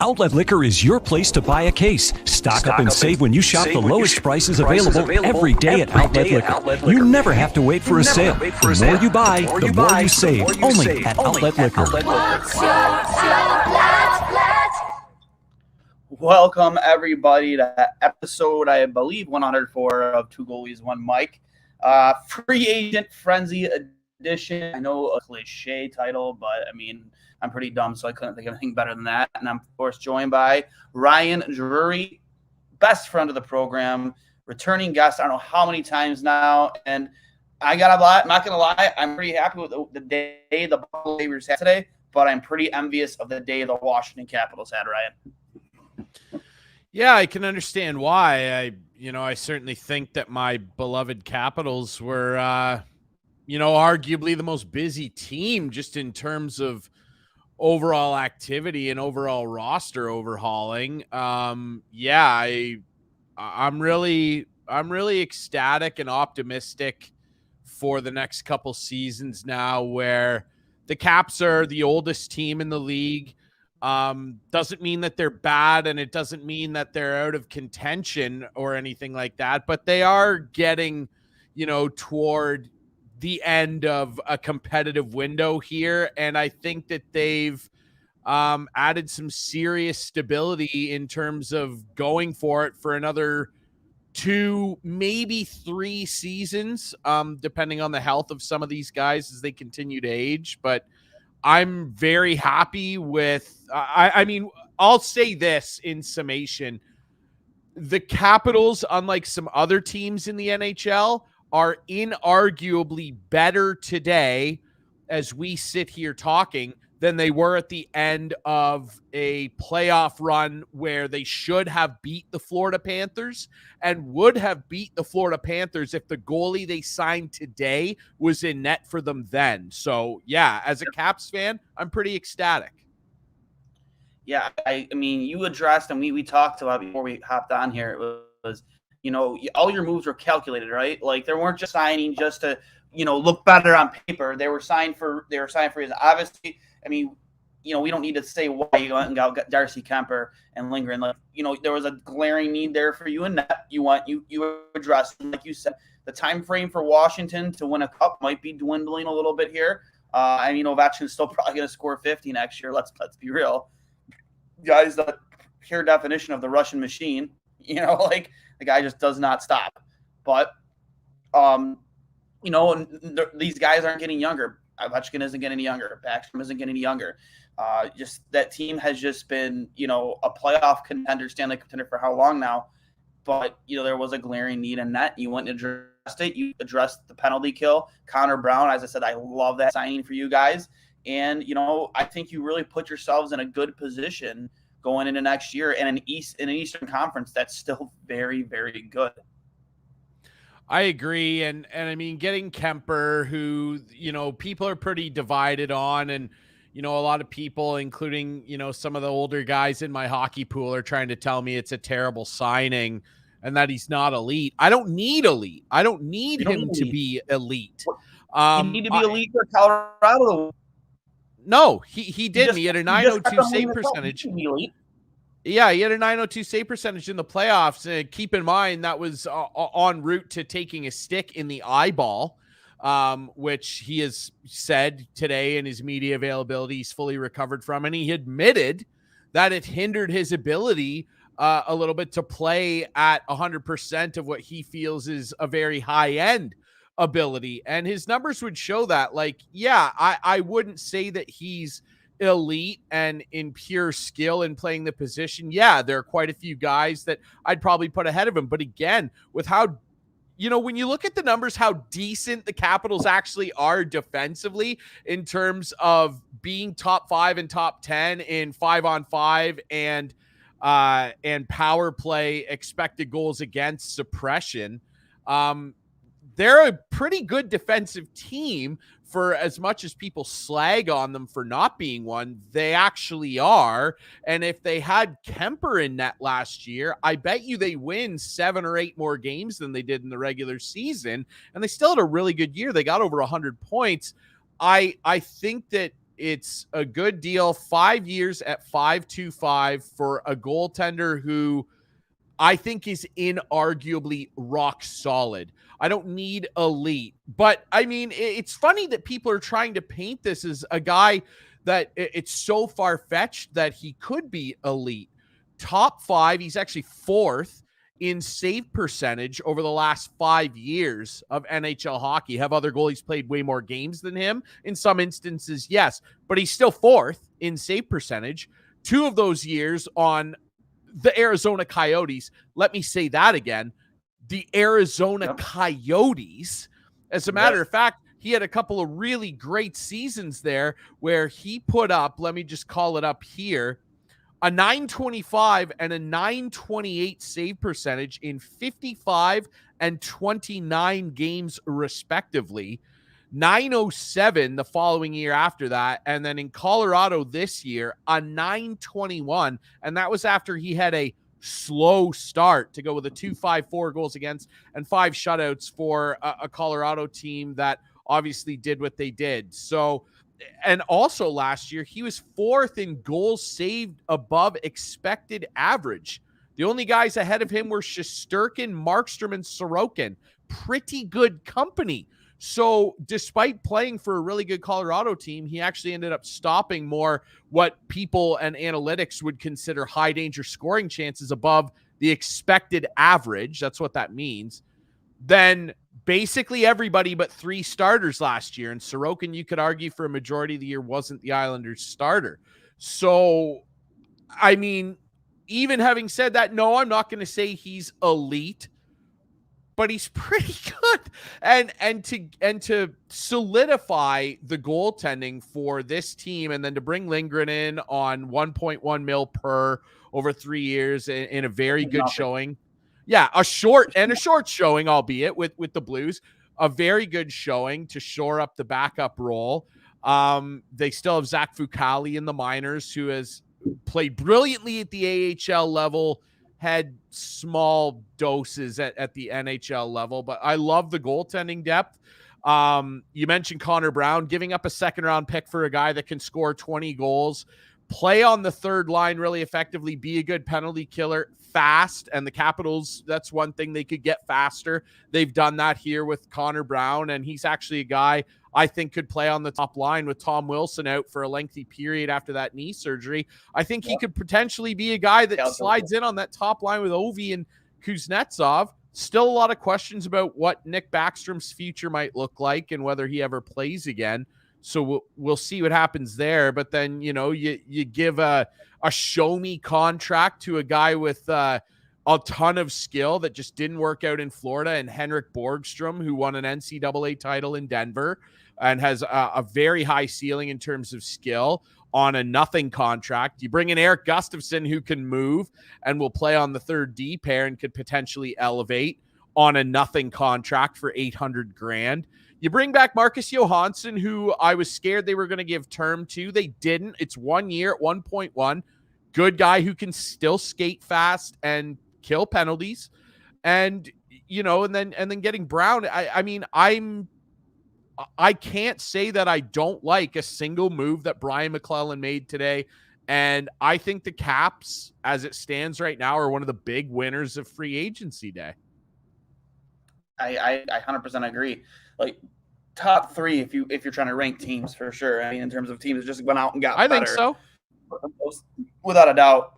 Outlet Liquor is your place to buy a case. Stock up and save when you shop the lowest prices available every day at Outlet Liquor. You never have to wait for a sale. The more you buy, the more you save. Only at Outlet Liquor. Welcome, everybody, to episode, I believe, 104 of Two Goalies, One Mic. Free Agent Frenzy Edition. I know a cliche title, but, I mean, I'm pretty dumb, so I couldn't think of anything better than that. And I'm, of course, joined by Ryan Drury, best friend of the program, returning guest, I don't know how many times now. And I got a lot, I'm not going to lie, I'm pretty happy with the day the Buffalo Sabres had today, but I'm pretty envious of the day the Washington Capitals had, Ryan. Yeah, I can understand why. I certainly think that my beloved Capitals were, arguably the most busy team just in terms of overall activity and overall roster overhauling. I'm really ecstatic and optimistic for the next couple seasons now, where the Caps are the oldest team in the league. Doesn't mean that they're bad, and it doesn't mean that they're out of contention or anything like that, but they are getting, toward the end of a competitive window here. And I think that they've added some serious stability in terms of going for it for another 2, maybe 3 seasons, depending on the health of some of these guys as they continue to age. But I'm very happy with, I'll say this in summation. The Capitals, unlike some other teams in the NHL, are inarguably better today as we sit here talking than they were at the end of a playoff run where they should have beat the Florida Panthers and would have beat the Florida Panthers if the goalie they signed today was in net for them then. So, yeah, as a Caps fan, I'm pretty ecstatic. Yeah, I mean, you addressed, and we talked about before we hopped on here, it was all your moves were calculated, right? Like, they weren't just signing just to, look better on paper. They were signed for reason. Obviously, I mean, we don't need to say why you went and got Darcy Kemper and Lindgren. Like, there was a glaring need there for you in net. You addressed, like you said, the time frame for Washington to win a cup might be dwindling a little bit here. Ovechkin's still probably going to score 50 next year. Let's be real. Guys, the pure definition of the Russian machine, like the guy just does not stop. But, these guys aren't getting younger. Ovechkin isn't getting any younger. Backstrom isn't getting any younger. Just that team has just been, a playoff contender, Stanley contender for how long now? But, there was a glaring need in that. You went and addressed it. You addressed the penalty kill. Connor Brown, as I said, I love that signing for you guys. And, I think you really put yourselves in a good position going into next year in an Eastern Conference that's still very, very good. I agree. And I mean, getting Kemper, who, people are pretty divided on, and, a lot of people, including, some of the older guys in my hockey pool, are trying to tell me it's a terrible signing and that he's not elite. I don't need elite. I don't need him to be elite. You need to be elite for Colorado. No, he didn't. He had a 902 save percentage. Yeah, he had a 902 save percentage in the playoffs. Keep in mind that was en route to taking a stick in the eyeball, which he has said today in his media availability he's fully recovered from. And he admitted that it hindered his ability a little bit to play at 100% of what he feels is a very high-end ability. And his numbers would show that. Like, yeah, I wouldn't say that he's elite and in pure skill in playing the position. Yeah, there are quite a few guys that I'd probably put ahead of him. But again, with how, when you look at the numbers, how decent the Capitals actually are defensively in terms of being top 5 and top 10 in 5-on-5 and power play expected goals against suppression. They're a pretty good defensive team for as much as people slag on them for not being one. They actually are. And if they had Kemper in net last year, I bet you they win 7 or 8 more games than they did in the regular season. And they still had a really good year. They got over 100 points. I think that it's a good deal. 5 years at $5.25 for a goaltender who I think is inarguably rock solid. I don't need elite, but I mean, it's funny that people are trying to paint this as a guy that it's so far-fetched that he could be elite. Top 5, he's actually 4th in save percentage over the last 5 years of NHL hockey. Have other goalies played way more games than him? In some instances, yes, but he's still 4th in save percentage. 2 of those years on the Arizona Coyotes. Let me say that again. The Arizona Coyotes. As a matter of fact, he had a couple of really great seasons there where he put up, let me just call it up here, a .925 and a .928 save percentage in 55 and 29 games respectively. .907 the following year after that, and then in Colorado this year, a .921, and that was after he had a slow start to go with a .254 goals against and 5 shutouts for a Colorado team that obviously did what they did. So, and also last year, he was 4th in goals saved above expected average. The only guys ahead of him were Shesterkin, Markstrom, and Sorokin. Pretty good company. So despite playing for a really good Colorado team, he actually ended up stopping more what people and analytics would consider high danger scoring chances above the expected average. That's what that means. Then basically everybody but 3 starters last year. And Sorokin, you could argue for a majority of the year, wasn't the Islanders' starter. So, I mean, even having said that, no, I'm not going to say he's elite, but he's pretty good. And to solidify the goaltending for this team, and then to bring Lindgren in on 1.1 mil per over 3 years in a very good showing. Yeah, a short showing, albeit with the Blues, a very good showing to shore up the backup role. They still have Zach Fucale in the minors, who has played brilliantly at the AHL level, had small doses at the NHL level, but I love the goaltending depth. You mentioned Connor Brown giving up a 2nd-round pick for a guy that can score 20 goals, play on the 3rd line really effectively, be a good penalty killer, fast. And the Capitals, that's one thing they could get faster. They've done that here with Connor Brown, and he's actually a guy I think could play on the top line with Tom Wilson out for a lengthy period after that knee surgery. I think he could potentially be a guy that slides in on that top line with Ovi and Kuznetsov. Still a lot of questions about what Nick Backstrom's future might look like and whether he ever plays again. So we'll see what happens there. But then, you know, you give a show-me contract to a guy with a ton of skill that just didn't work out in Florida, and Henrik Borgstrom, who won an NCAA title in Denver and has a very high ceiling in terms of skill, on a nothing contract. You bring in Eric Gustafsson, who can move and will play on the 3rd D pair and could potentially elevate, on a nothing contract for $800,000. You bring back Marcus Johansson, who I was scared they were going to give term to. They didn't. It's 1 year at 1.1. Good guy who can still skate fast and kill penalties. And, you know, and then getting Brown. I mean, I can't say that I don't like a single move that Brian McClellan made today. And I think the Caps, as it stands right now, are one of the big winners of free agency day. I 100% agree. Like, top 3 if you're trying to rank teams, for sure. I mean, in terms of teams, just went out and got better. I think so. Without a doubt.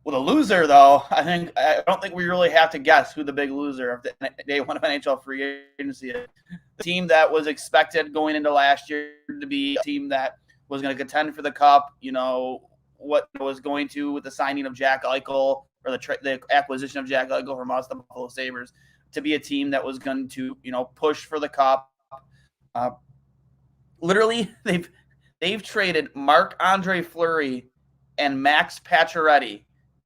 With a loser, though, I don't think we really have to guess who the big loser of the day 1 of NHL free agency is. The team that was expected going into last year to be a team that was going to contend for the Cup, you know, what was going to with the signing of Jack Eichel, or the acquisition of Jack Eichel from us, the Buffalo Sabres, to be a team that was going to, you know, push for the Cup. Literally, they've traded Marc-Andre Fleury and Max Pacioretty,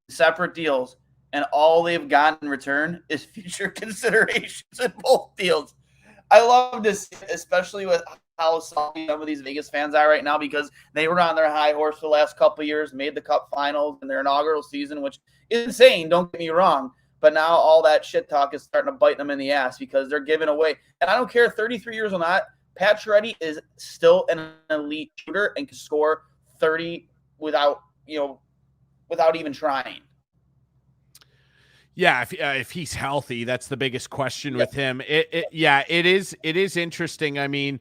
separate deals, and all they've gotten in return is future considerations in both deals. I love this, especially with how salty some of these Vegas fans are right now, because they were on their high horse for the last couple of years, made the Cup finals in their inaugural season, which is insane, don't get me wrong. But now all that shit talk is starting to bite them in the ass because they're giving away. And I don't care, 33 years or not, Pacioretty is still an elite shooter and can score 30 without even trying. Yeah, if he's healthy, that's the biggest question with him. It is interesting. I mean,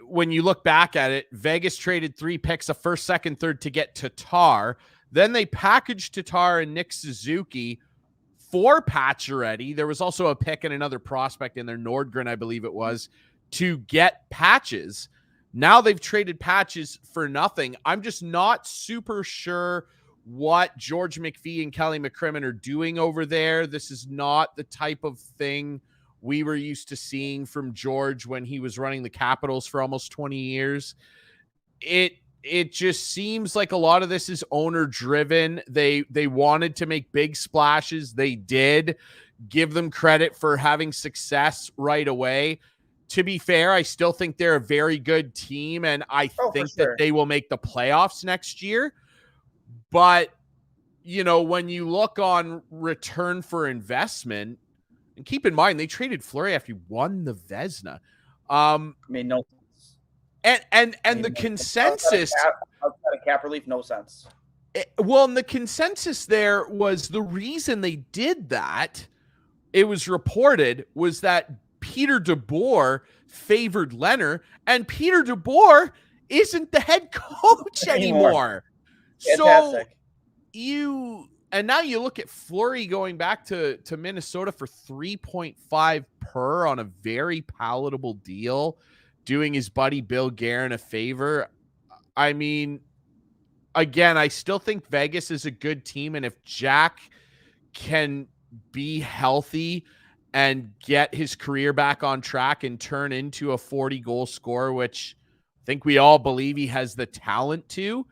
when you look back at it, Vegas traded 3 picks, a first, second, third to get Tatar. Then they packaged Tatar and Nick Suzuki for Pacioretty. There was also a pick and another prospect in there, Nordgren, I believe it was, to get Patches. Now they've traded Patches for nothing. I'm just not super sure what George McPhee and Kelly McCrimmon are doing over there. This is not the type of thing we were used to seeing from George when he was running the Capitals for almost 20 years. It just seems like a lot of this is owner driven. They wanted to make big splashes. They did. Give them credit for having success right away. To be fair, I still think they're a very good team, and I think that they will make the playoffs next year. But, when you look on return for investment, and keep in mind, they traded Fleury after he won the Vezina. Made no sense. And the consensus... Outside of cap relief, no sense. And the consensus there was the reason they did that, it was reported, was that Peter DeBoer favored Leonard, and Peter DeBoer isn't the head coach anymore. Fantastic. So now you look at Fleury going back to Minnesota for 3.5 per on a very palatable deal, doing his buddy Bill Guerin a favor. I mean, again, I still think Vegas is a good team, and if Jack can be healthy and get his career back on track and turn into a 40-goal scorer, which I think we all believe he has the talent to,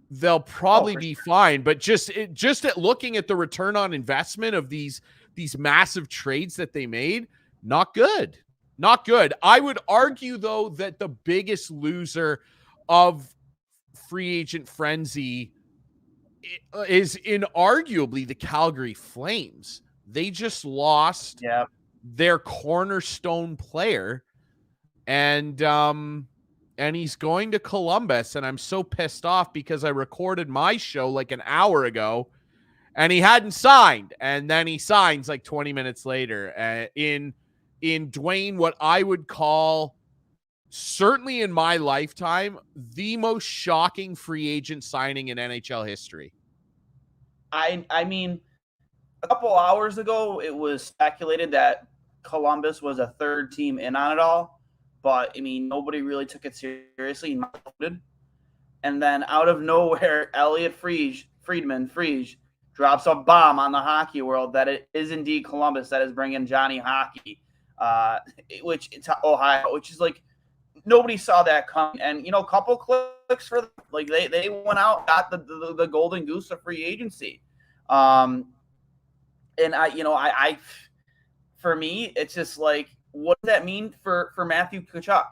they'll probably be fine. But just at looking at the return on investment of these massive trades that they made, not good. Not good. I would argue, though, that the biggest loser of free agent frenzy is inarguably the Calgary Flames. They just lost their cornerstone player, and he's going to Columbus, and I'm so pissed off because I recorded my show like an hour ago, and he hadn't signed, and then he signs like 20 minutes later in Duane, what I would call, certainly in my lifetime, the most shocking free agent signing in NHL history. I mean, a couple hours ago, it was speculated that Columbus was a third team in on it all, but I mean, nobody really took it seriously. And then out of nowhere, Elliot Friedman drops a bomb on the hockey world that it is indeed Columbus that is bringing Johnny Hockey, which to Ohio, which is like nobody saw that coming. And a couple clicks for like they went out, got the golden goose of free agency. And I for me, it's just like, what does that mean for Matthew Tkachuk?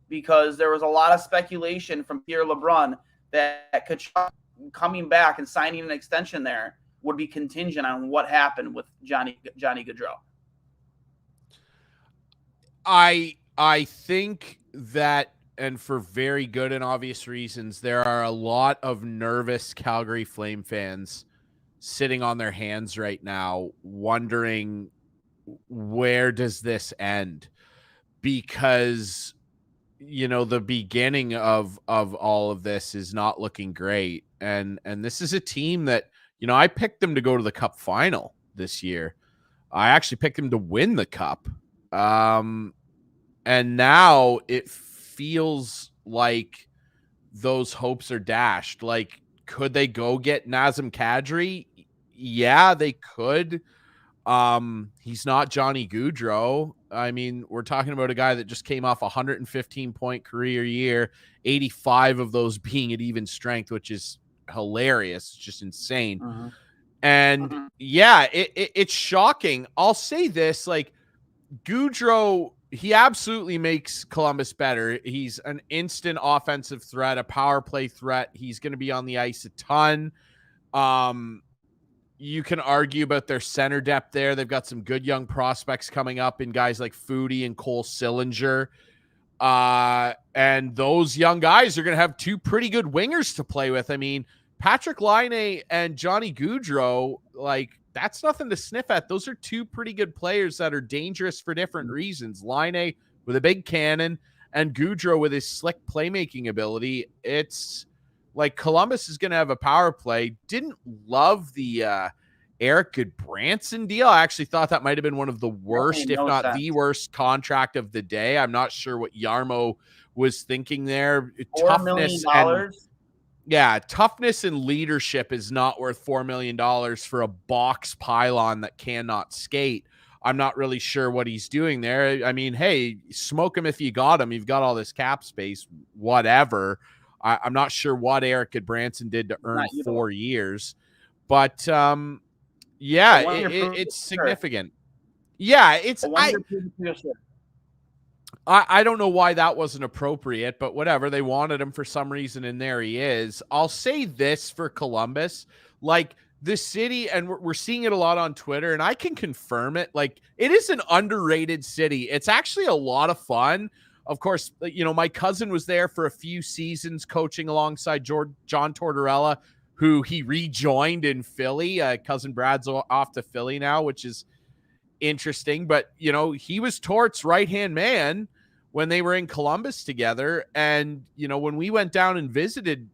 Because there was a lot of speculation from Pierre LeBrun that Tkachuk coming back and signing an extension there would be contingent on what happened with Johnny Gaudreau. I think that, and for very good and obvious reasons, there are a lot of nervous Calgary Flame fans sitting on their hands right now, wondering, where does this end? Because, the beginning of all of this is not looking great. And this is a team that, I picked them to go to the Cup final this year. I actually picked them to win the Cup. And now it feels like those hopes are dashed. Like, could they go get Nazem Kadri? Yeah, they could. He's not Johnny Gaudreau. I mean, we're talking about a guy that just came off a 115-point career year, 85 of those being at even strength, which is hilarious. It's just insane. Uh-huh. And yeah, it's shocking. I'll say this, like, Gaudreau, he absolutely makes Columbus better. He's an instant offensive threat, a power play threat. He's going to be on the ice a ton. You can argue about their center depth there. They've got some good young prospects coming up in guys like Foodie and Cole Sillinger. And those young guys are going to have two pretty good wingers to play with. I mean, Patrick Laine and Johnny Gaudreau, like, that's nothing to sniff at. Those are two pretty good players that are dangerous for different reasons. Laine with a big cannon and Gaudreau with his slick playmaking ability. It's like Columbus is going to have a power play. Didn't love the Eric Goodbranson deal. I actually thought that might have been one of the worst, if not the worst contract of the day. I'm not sure what Jarmo was thinking there. Toughness and leadership is not worth $4 million for a box pylon that cannot skate. I'm not really sure what he's doing there. I mean, hey, smoke him if you got him. You've got all this cap space, whatever. I'm not sure what Eric Goodbranson did to earn 4 years. But, it's significant. Yeah, I don't know why that wasn't appropriate, but whatever. They wanted him for some reason, and there he is. I'll say this for Columbus. Like, the city, and we're seeing it a lot on Twitter, and I can confirm it. Like, it is an underrated city. It's actually a lot of fun. Of course, my cousin was there for a few seasons coaching alongside John Tortorella, who he rejoined in Philly. Cousin Brad's off to Philly now, which is interesting. But, he was Tort's right-hand man when they were in Columbus together. And, when we went down and visited,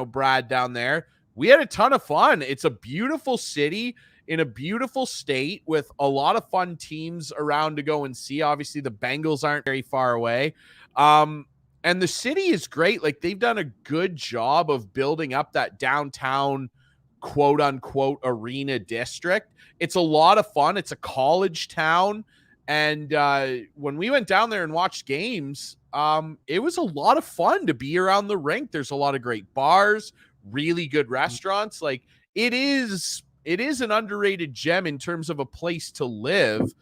Brad down there, we had a ton of fun. It's a beautiful city in a beautiful state with a lot of fun teams around to go and see. Obviously, the Bengals aren't very far away. And the city is great. Like, they've done a good job of building up that downtown, quote unquote, arena district. It's a lot of fun. It's a college town. And when we went down there and watched games, it was a lot of fun to be around the rink. There's a lot of great bars, really good restaurants. Like, it is an underrated gem in terms of a place to live.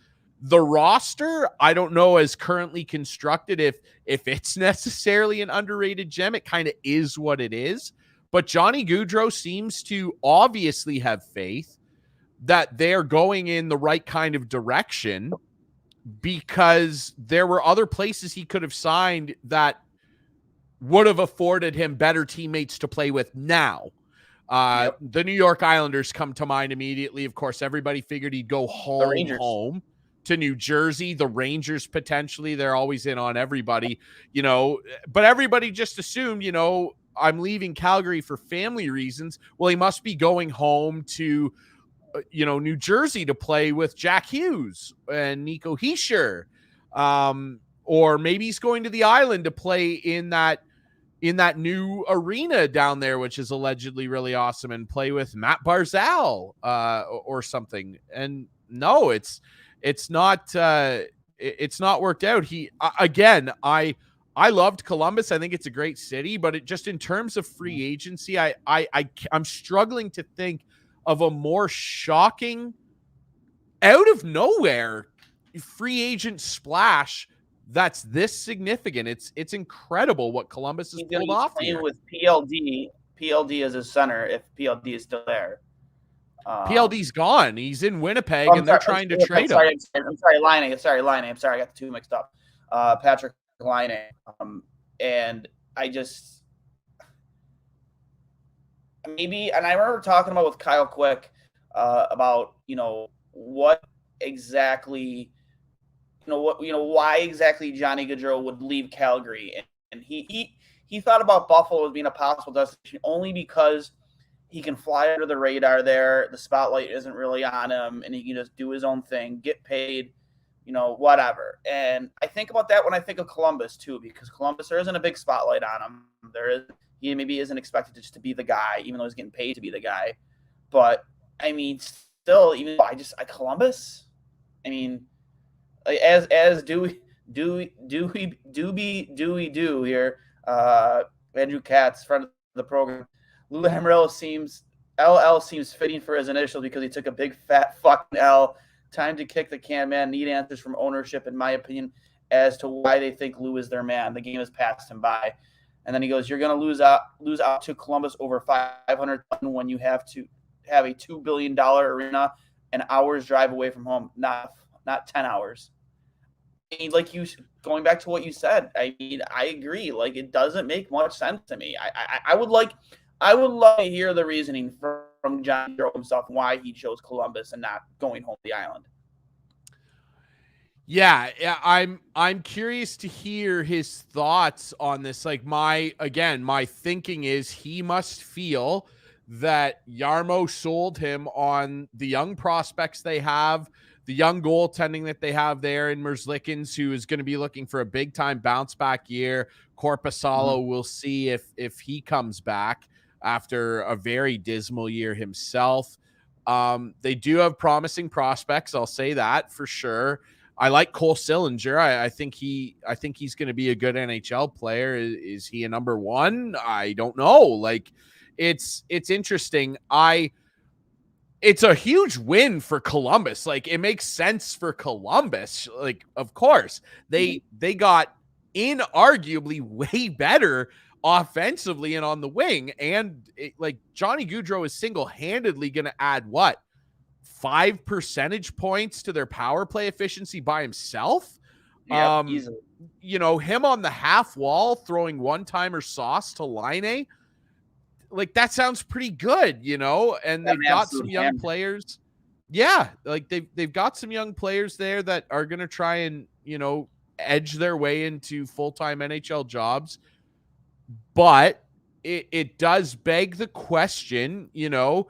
The roster, I don't know, as currently constructed, if it's necessarily an underrated gem. It kind of is what it is. But Johnny Gaudreau seems to obviously have faith that they're going in the right kind of direction, because there were other places he could have signed that would have afforded him better teammates to play with now. The New York Islanders come to mind immediately. Of course, everybody figured he'd go home to New Jersey. The Rangers, potentially. They're always in on everybody, but everybody just assumed, I'm leaving Calgary for family reasons. Well, he must be going home to, New Jersey to play with Jack Hughes and Nico Hischier. Or maybe he's going to the island to play in that new arena down there, which is allegedly really awesome, and play with Matt Barzal or something. And no, it's not worked out. I loved Columbus. I think it's a great city, but it just, in terms of free agency, I'm struggling to think of a more shocking, out of nowhere free agent splash that's this significant. It's incredible what Columbus has pulled off here. With PLD as a center, if PLD is still there. PLD's gone. He's in Winnipeg, and they're trying to trade him. I'm sorry, Laine. I'm sorry, I got the two mixed up. Patrick Laine. And I just maybe, and I remember talking about with Kyle Quick about what exactly, why exactly Johnny Gaudreau would leave Calgary, and he thought about Buffalo as being a possible destination only because he can fly under the radar there. The spotlight isn't really on him, and he can just do his own thing, get paid, whatever. And I think about that when I think of Columbus too, because Columbus, there isn't a big spotlight on him. He maybe isn't expected just to be the guy, even though he's getting paid to be the guy. But I mean, still, even Columbus. I mean, as do we here. Andrew Katz, friend of the program. Lou Lamoriello seems fitting for his initials because he took a big fat fucking L. Time to kick the can, man. Need answers from ownership, in my opinion, as to why they think Lou is their man. The game has passed him by. And then he goes, "You're going to lose out to Columbus over $500,000 when you have to have a $2 billion arena an hour's drive away from home, not 10 hours." mean, like going back to what you said, I mean, I agree. Like, it doesn't make much sense to me. I would love to hear the reasoning from John Joe himself why he chose Columbus and not going home to the island. Yeah, I'm curious to hear his thoughts on this. Like my thinking is he must feel that Jarmo sold him on the young prospects they have, the young goaltending that they have there in Merzlikins, who is going to be looking for a big time bounce back year. Korpisalo, we'll see if he comes back after a very dismal year himself. They do have promising prospects, I'll say that for sure. I like Cole Sillinger. I think he's going to be a good NHL player. Is he a number one? I don't know. Like, it's interesting. It's a huge win for Columbus. Like, it makes sense for Columbus. Like, of course, they got inarguably way better offensively and on the wing. And like Johnny Gaudreau is single-handedly going to add what? 5 percentage points to their power play efficiency by himself. Easily. You know, him on the half wall throwing one-timer sauce to Laine, like that sounds pretty good, you know. And they've got some young players. Yeah, like they've got some young players there that are going to try and, you know, edge their way into full-time NHL jobs. But it does beg the question, you know,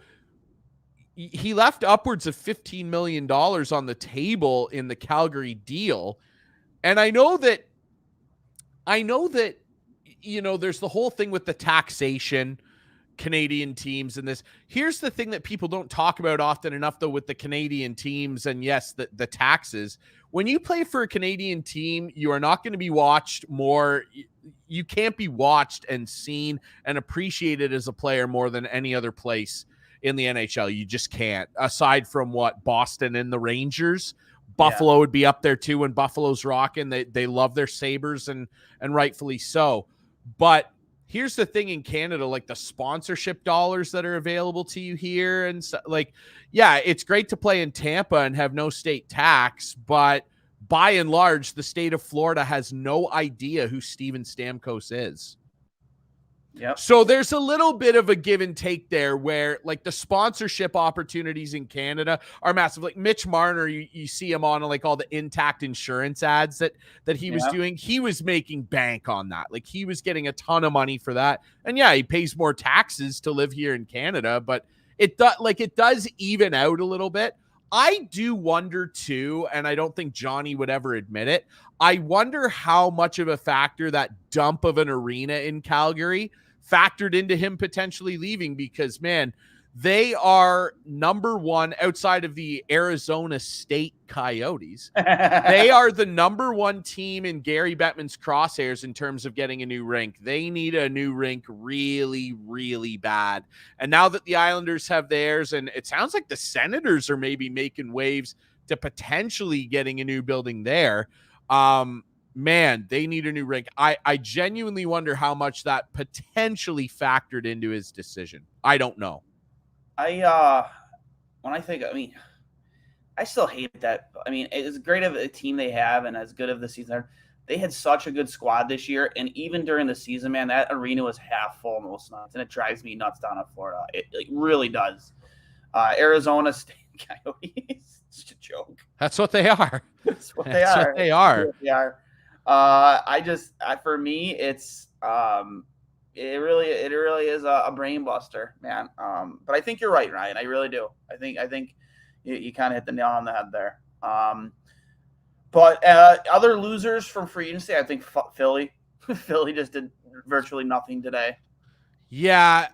he left upwards of $15 million on the table in the Calgary deal. And I know that, you know, there's the whole thing with the taxation, Canadian teams and this. Here's the thing that people don't talk about often enough, though, with the Canadian teams and yes, the taxes. When you play for a Canadian team, you are not going to be watched more. You can't be watched and seen and appreciated as a player more than any other place in the NHL. You just can't. Aside from what, Boston and the Rangers, Buffalo would be up there too when Buffalo's rocking. They love their Sabres and rightfully so. But here's the thing in Canada, like the sponsorship dollars that are available to you here and so, like, yeah, it's great to play in Tampa and have no state tax, but by and large, the state of Florida has no idea who Steven Stamkos is. Yep. So there's a little bit of a give and take there where like the sponsorship opportunities in Canada are massive. Like Mitch Marner, you see him on like all the Intact insurance ads that he was doing. He was making bank on that. Like he was getting a ton of money for that. And yeah, he pays more taxes to live here in Canada, but it does even out a little bit. I do wonder too, and I don't think Johnny would ever admit it. I wonder how much of a factor that dump of an arena in Calgary factored into him potentially leaving, because man, they are number one outside of the Arizona State Coyotes. They are the number one team in Gary Bettman's crosshairs in terms of getting a new rink. They need a new rink really, really bad. And now that the Islanders have theirs, and it sounds like the Senators are maybe making waves to potentially getting a new building there. Man, they need a new rink. I genuinely wonder how much that potentially factored into his decision. I don't know. When I think, I mean, I still hate that. I mean, as great of a team they have and as good of the season, they had such a good squad this year. And even during the season, man, that arena was half full most nights. And it drives me nuts down in Florida. It really does. Arizona State Coyotes, it's a joke. That's what they are. That's what they are. They are. They are. For me, it's it really is a brain buster, man. But I think you're right, Ryan. I really do. I think you kind of hit the nail on the head there. But other losers from free agency, I think Philly. Philly just did virtually nothing today. Yeah,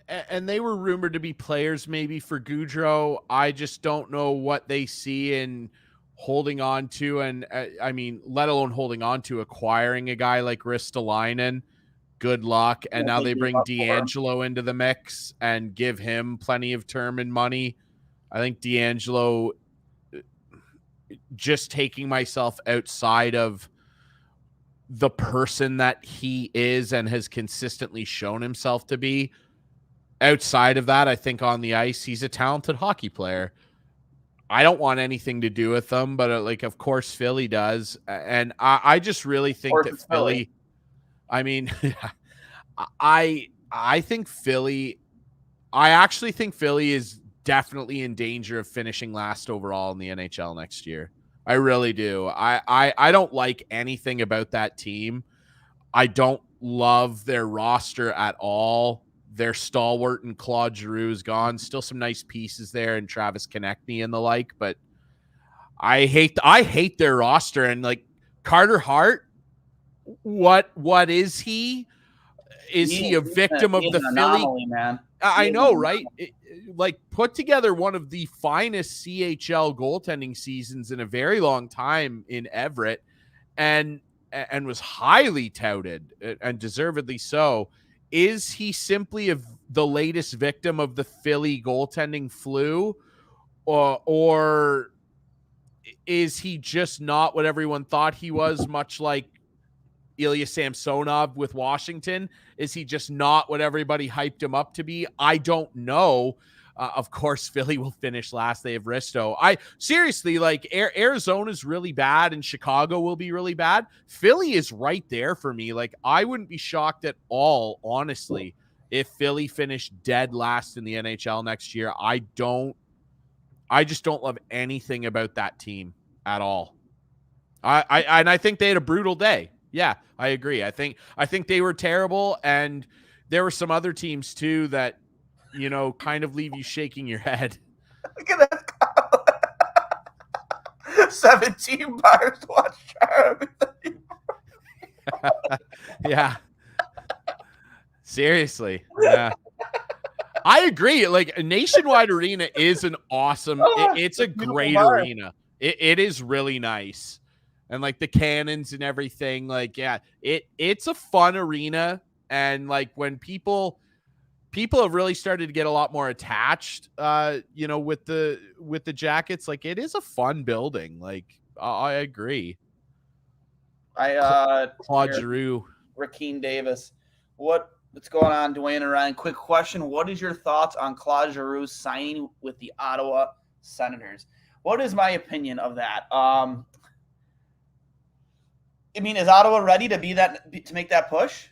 and they were rumored to be players maybe for Gaudreau. I just don't know what they see in holding on to, and I mean, let alone holding on to acquiring a guy like Ristolainen. Good luck. And now they bring D'Angelo into the mix and give him plenty of term and money. I think D'Angelo, just taking myself outside of the person that he is and has consistently shown himself to be, outside of that, I think on the ice, he's a talented hockey player. I don't want anything to do with them, but like, of course, Philly does. And I just really think that Philly, I mean, I think Philly, I actually think Philly is definitely in danger of finishing last overall in the NHL next year. I really do. I don't like anything about that team. I don't love their roster at all. Their stalwart and Claude Giroux is gone. Still some nice pieces there, and Travis Konechny and the like, but I hate their roster. And like Carter Hart, what is he? Is he a victim of the Philly? Man. I know, right? Like put together one of the finest CHL goaltending seasons in a very long time in Everett, and was highly touted, and deservedly so. Is he simply the latest victim of the Philly goaltending flu, or is he just not what everyone thought he was, much like Ilya Samsonov with Washington? Is he just not what everybody hyped him up to be? I don't know. Of course, Philly will finish last. They have Risto. I seriously, like, Arizona's really bad and Chicago will be really bad. Philly is right there for me. Like, I wouldn't be shocked at all, honestly, if Philly finished dead last in the NHL next year. I just don't love anything about that team at all. I think they had a brutal day. Yeah, I agree. I think they were terrible, and there were some other teams too that, you know, kind of leave you shaking your head. Look at that. 17 bars to watch everything. Yeah. Seriously. Yeah. I agree. Like, Nationwide Arena is an awesome, it's a great arena. It is really nice. And like the cannons and everything, like, yeah, it's a fun arena. And like when people have really started to get a lot more attached, you know, with the Jackets, like it is a fun building. Like, I agree. Claude Giroux, Rakeem Davis, what's going on, Duane and Ryan? Quick question: what is your thoughts on Claude Giroux signing with the Ottawa Senators? What is my opinion of that? I mean, is Ottawa ready to make that push?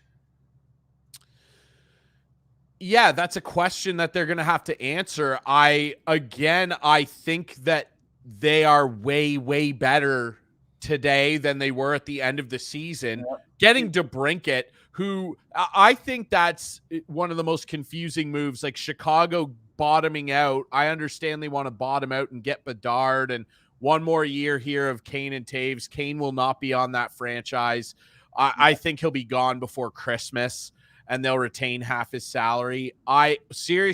Yeah, that's a question that they're going to have to answer. I think that they are way, way better today than they were at the end of the season. Yeah. Getting DeBrincat, who I think that's one of the most confusing moves, like Chicago bottoming out. I understand they want to bottom out and get Bedard, and one more year here of Kane and Taves. Kane will not be on that franchise. I think he'll be gone before Christmas, and they'll retain half his salary. I still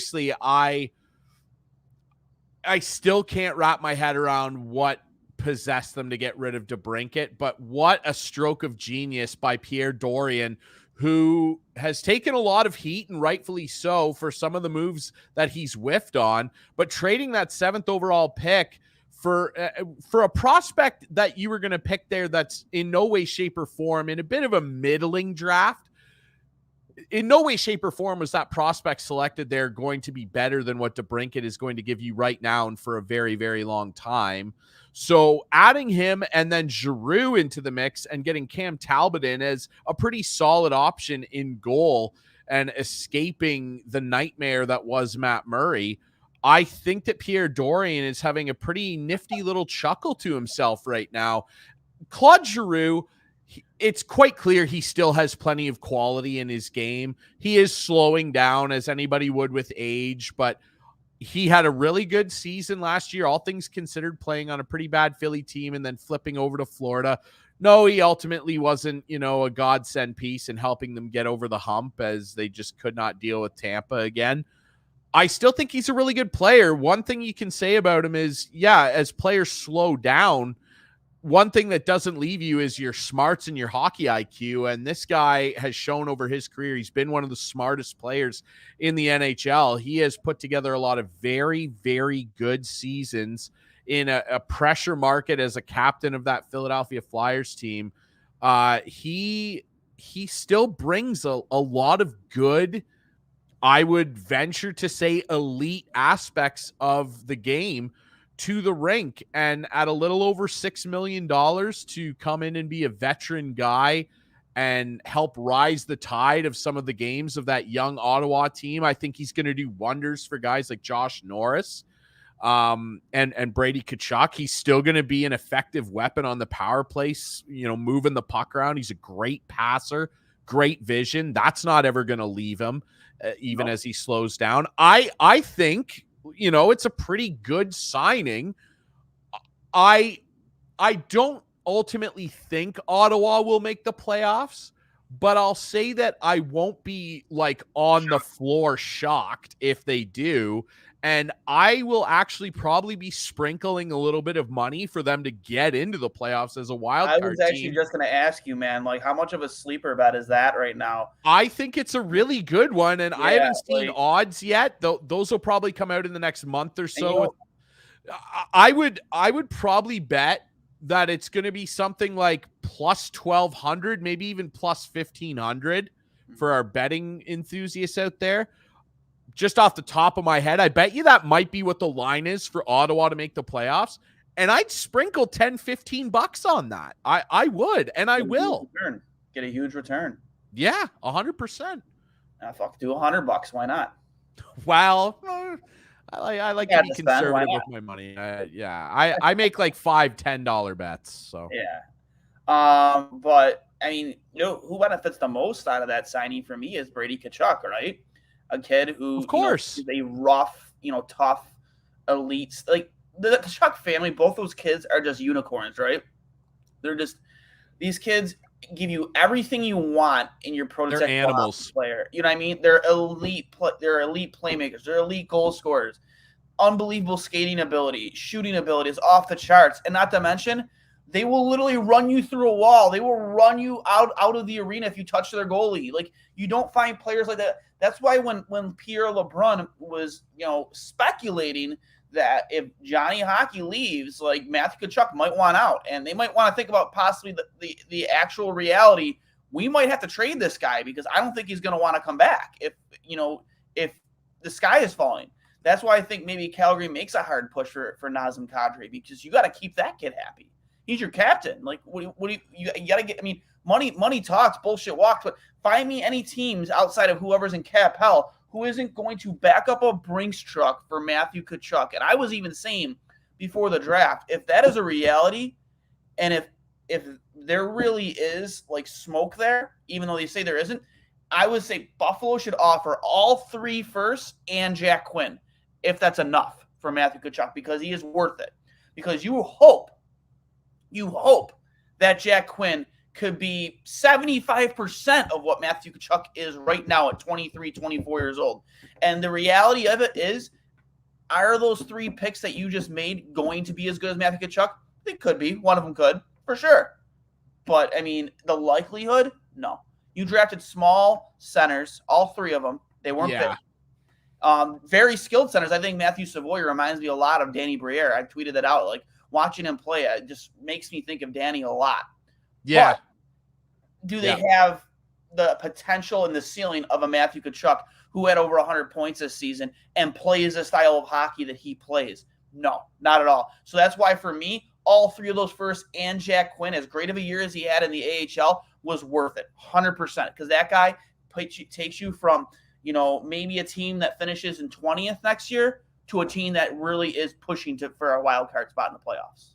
can't wrap my head around what possessed them to get rid of DeBrincat, but what a stroke of genius by Pierre Dorion, who has taken a lot of heat, and rightfully so, for some of the moves that he's whiffed on, but trading that 7th overall pick for a prospect that you were going to pick there that's in no way, shape, or form in a bit of a middling draft. In no way, shape, or form was that prospect selected there going to be better than what DeBrincat is going to give you right now and for a very, very long time. So adding him and then Giroux into the mix and getting Cam Talbot in as a pretty solid option in goal and escaping the nightmare that was Matt Murray, I think that Pierre Dorion is having a pretty nifty little chuckle to himself right now. Claude Giroux, it's quite clear he still has plenty of quality in his game. He is slowing down as anybody would with age, but he had a really good season last year, all things considered, playing on a pretty bad Philly team and then flipping over to Florida. No, he ultimately wasn't, you know, a godsend piece in helping them get over the hump, as they just could not deal with Tampa again. I still think he's a really good player. One thing you can say about him is, yeah, as players slow down, one thing that doesn't leave you is your smarts and your hockey IQ. And this guy has shown over his career, he's been one of the smartest players in the NHL. He has put together a lot of very, very good seasons in a pressure market as a captain of that Philadelphia Flyers team. He still brings a lot of good, I would venture to say, elite aspects of the game to the rink, and at a little over $6 million to come in and be a veteran guy and help rise the tide of some of the games of that young Ottawa team. I think he's going to do wonders for guys like Josh Norris and Brady Tkachuk. He's still going to be an effective weapon on the power play, moving the puck around. He's a great passer, great vision. That's not ever going to leave him, even as he slows down. I think, it's a pretty good signing. I don't ultimately think Ottawa will make the playoffs, but I'll say that I won't be like on the floor shocked if they do. And I will actually probably be sprinkling a little bit of money for them to get into the playoffs as a wild card team. I was actually just going to ask you, man, like how much of a sleeper bet is that right now? I think it's a really good one, and I haven't seen odds yet. Those will probably come out in the next month or so. I would probably bet that it's going to be something like plus 1,200, maybe even plus 1,500 for our betting enthusiasts out there. Just off the top of my head, I bet you that might be what the line is for Ottawa to make the playoffs. And I'd sprinkle $10-15 on that. I would, and I will. Get a huge return. Yeah, 100%. Fuck, do $100. Why not? Well, I like to be conservative with my money. I make like $5-10 bets. So yeah. But I mean, who benefits the most out of that signing for me is Brady Tkachuk, right? A kid who, of course, is a rough, tough, elites. Like the Tkachuk family, both those kids are just unicorns, right? They're just, these kids give you everything you want in your prototype. They're animals. Player. You know what I mean? They're elite. They're elite playmakers. They're elite goal scorers. Unbelievable skating ability, shooting ability is off the charts, and not to mention, they will literally run you through a wall. They will run you out of the arena if you touch their goalie. Like, you don't find players like that. That's why when Pierre LeBrun was, speculating that if Johnny Hockey leaves, like Matthew Tkachuk might want out, and they might want to think about possibly the actual reality. We might have to trade this guy because I don't think he's going to want to come back if the sky is falling. That's why I think maybe Calgary makes a hard push for Nazem Kadri, because you got to keep that kid happy. He's your captain. Like, what do you got to get? I mean, money talks, bullshit walks. But find me any teams outside of whoever's in cap hell who isn't going to back up a Brinks truck for Matthew Tkachuk. And I was even saying before the draft, if that is a reality, and if there really is like smoke there, even though they say there isn't, I would say Buffalo should offer all 3 firsts and Jack Quinn, if that's enough for Matthew Tkachuk, because he is worth it. Because you hope that Jack Quinn could be 75% of what Matthew Tkachuk is right now at 23, 24 years old. And the reality of it is, are those 3 picks that you just made going to be as good as Matthew Tkachuk? They could be. One of them could, for sure. But, I mean, the likelihood, no. You drafted small centers, all 3 of them. They weren't big. Very skilled centers. I think Matthew Savoy reminds me a lot of Danny Briere. I tweeted that out. Like, watching him play, it just makes me think of Danny a lot. Yeah. But do they have the potential and the ceiling of a Matthew Tkachuk who had over 100 points this season and plays the style of hockey that he plays? No, not at all. So that's why for me, all 3 of those first and Jack Quinn, as great of a year as he had in the AHL, was worth it, 100%. Because that guy takes you from, maybe a team that finishes in 20th next year to a team that really is pushing for a wild card spot in the playoffs.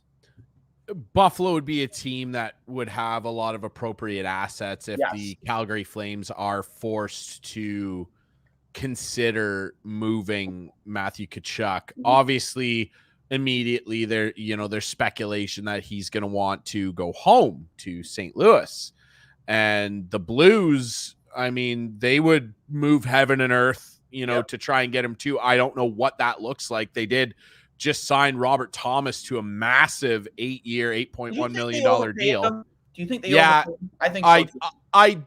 Buffalo would be a team that would have a lot of appropriate assets if the Calgary Flames are forced to consider moving Matthew Tkachuk. Obviously, immediately there's speculation that he's going to want to go home to St. Louis. And the Blues, I mean, they would move heaven and earth, to try and get him too. I don't know what that looks like. They did just sign Robert Thomas to a massive 8-year, $8.1 million deal. Do you think they overpaid him? I think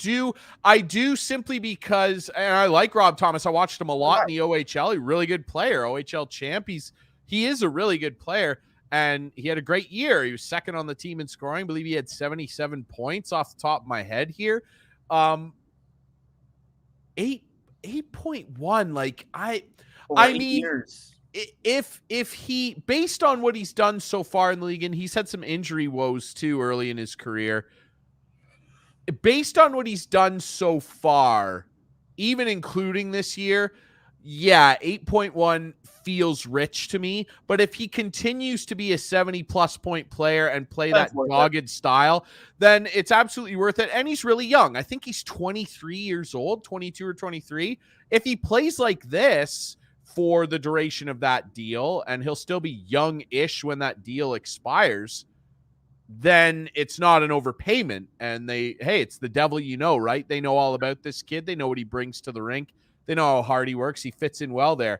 so. I do simply because, and I like Rob Thomas. I watched him a lot in the OHL. He's a really good player, OHL champ. He is a really good player, and he had a great year. He was second on the team in scoring. I believe he had 77 points off the top of my head here. 8.1. Like I mean, years. if he, based on what he's done so far in the league, and he's had some injury woes too early in his career, based on what he's done so far, even including this year, yeah, 8.1 feels rich to me. But if he continues to be a 70-plus point player and play that dogged style, then it's absolutely worth it. And he's really young. I think he's 23 years old, 22 or 23. If he plays like this for the duration of that deal, and he'll still be young-ish when that deal expires, then it's not an overpayment. And it's the devil, right? They know all about this kid. They know what he brings to the rink. They know how hard he works. He fits in well there.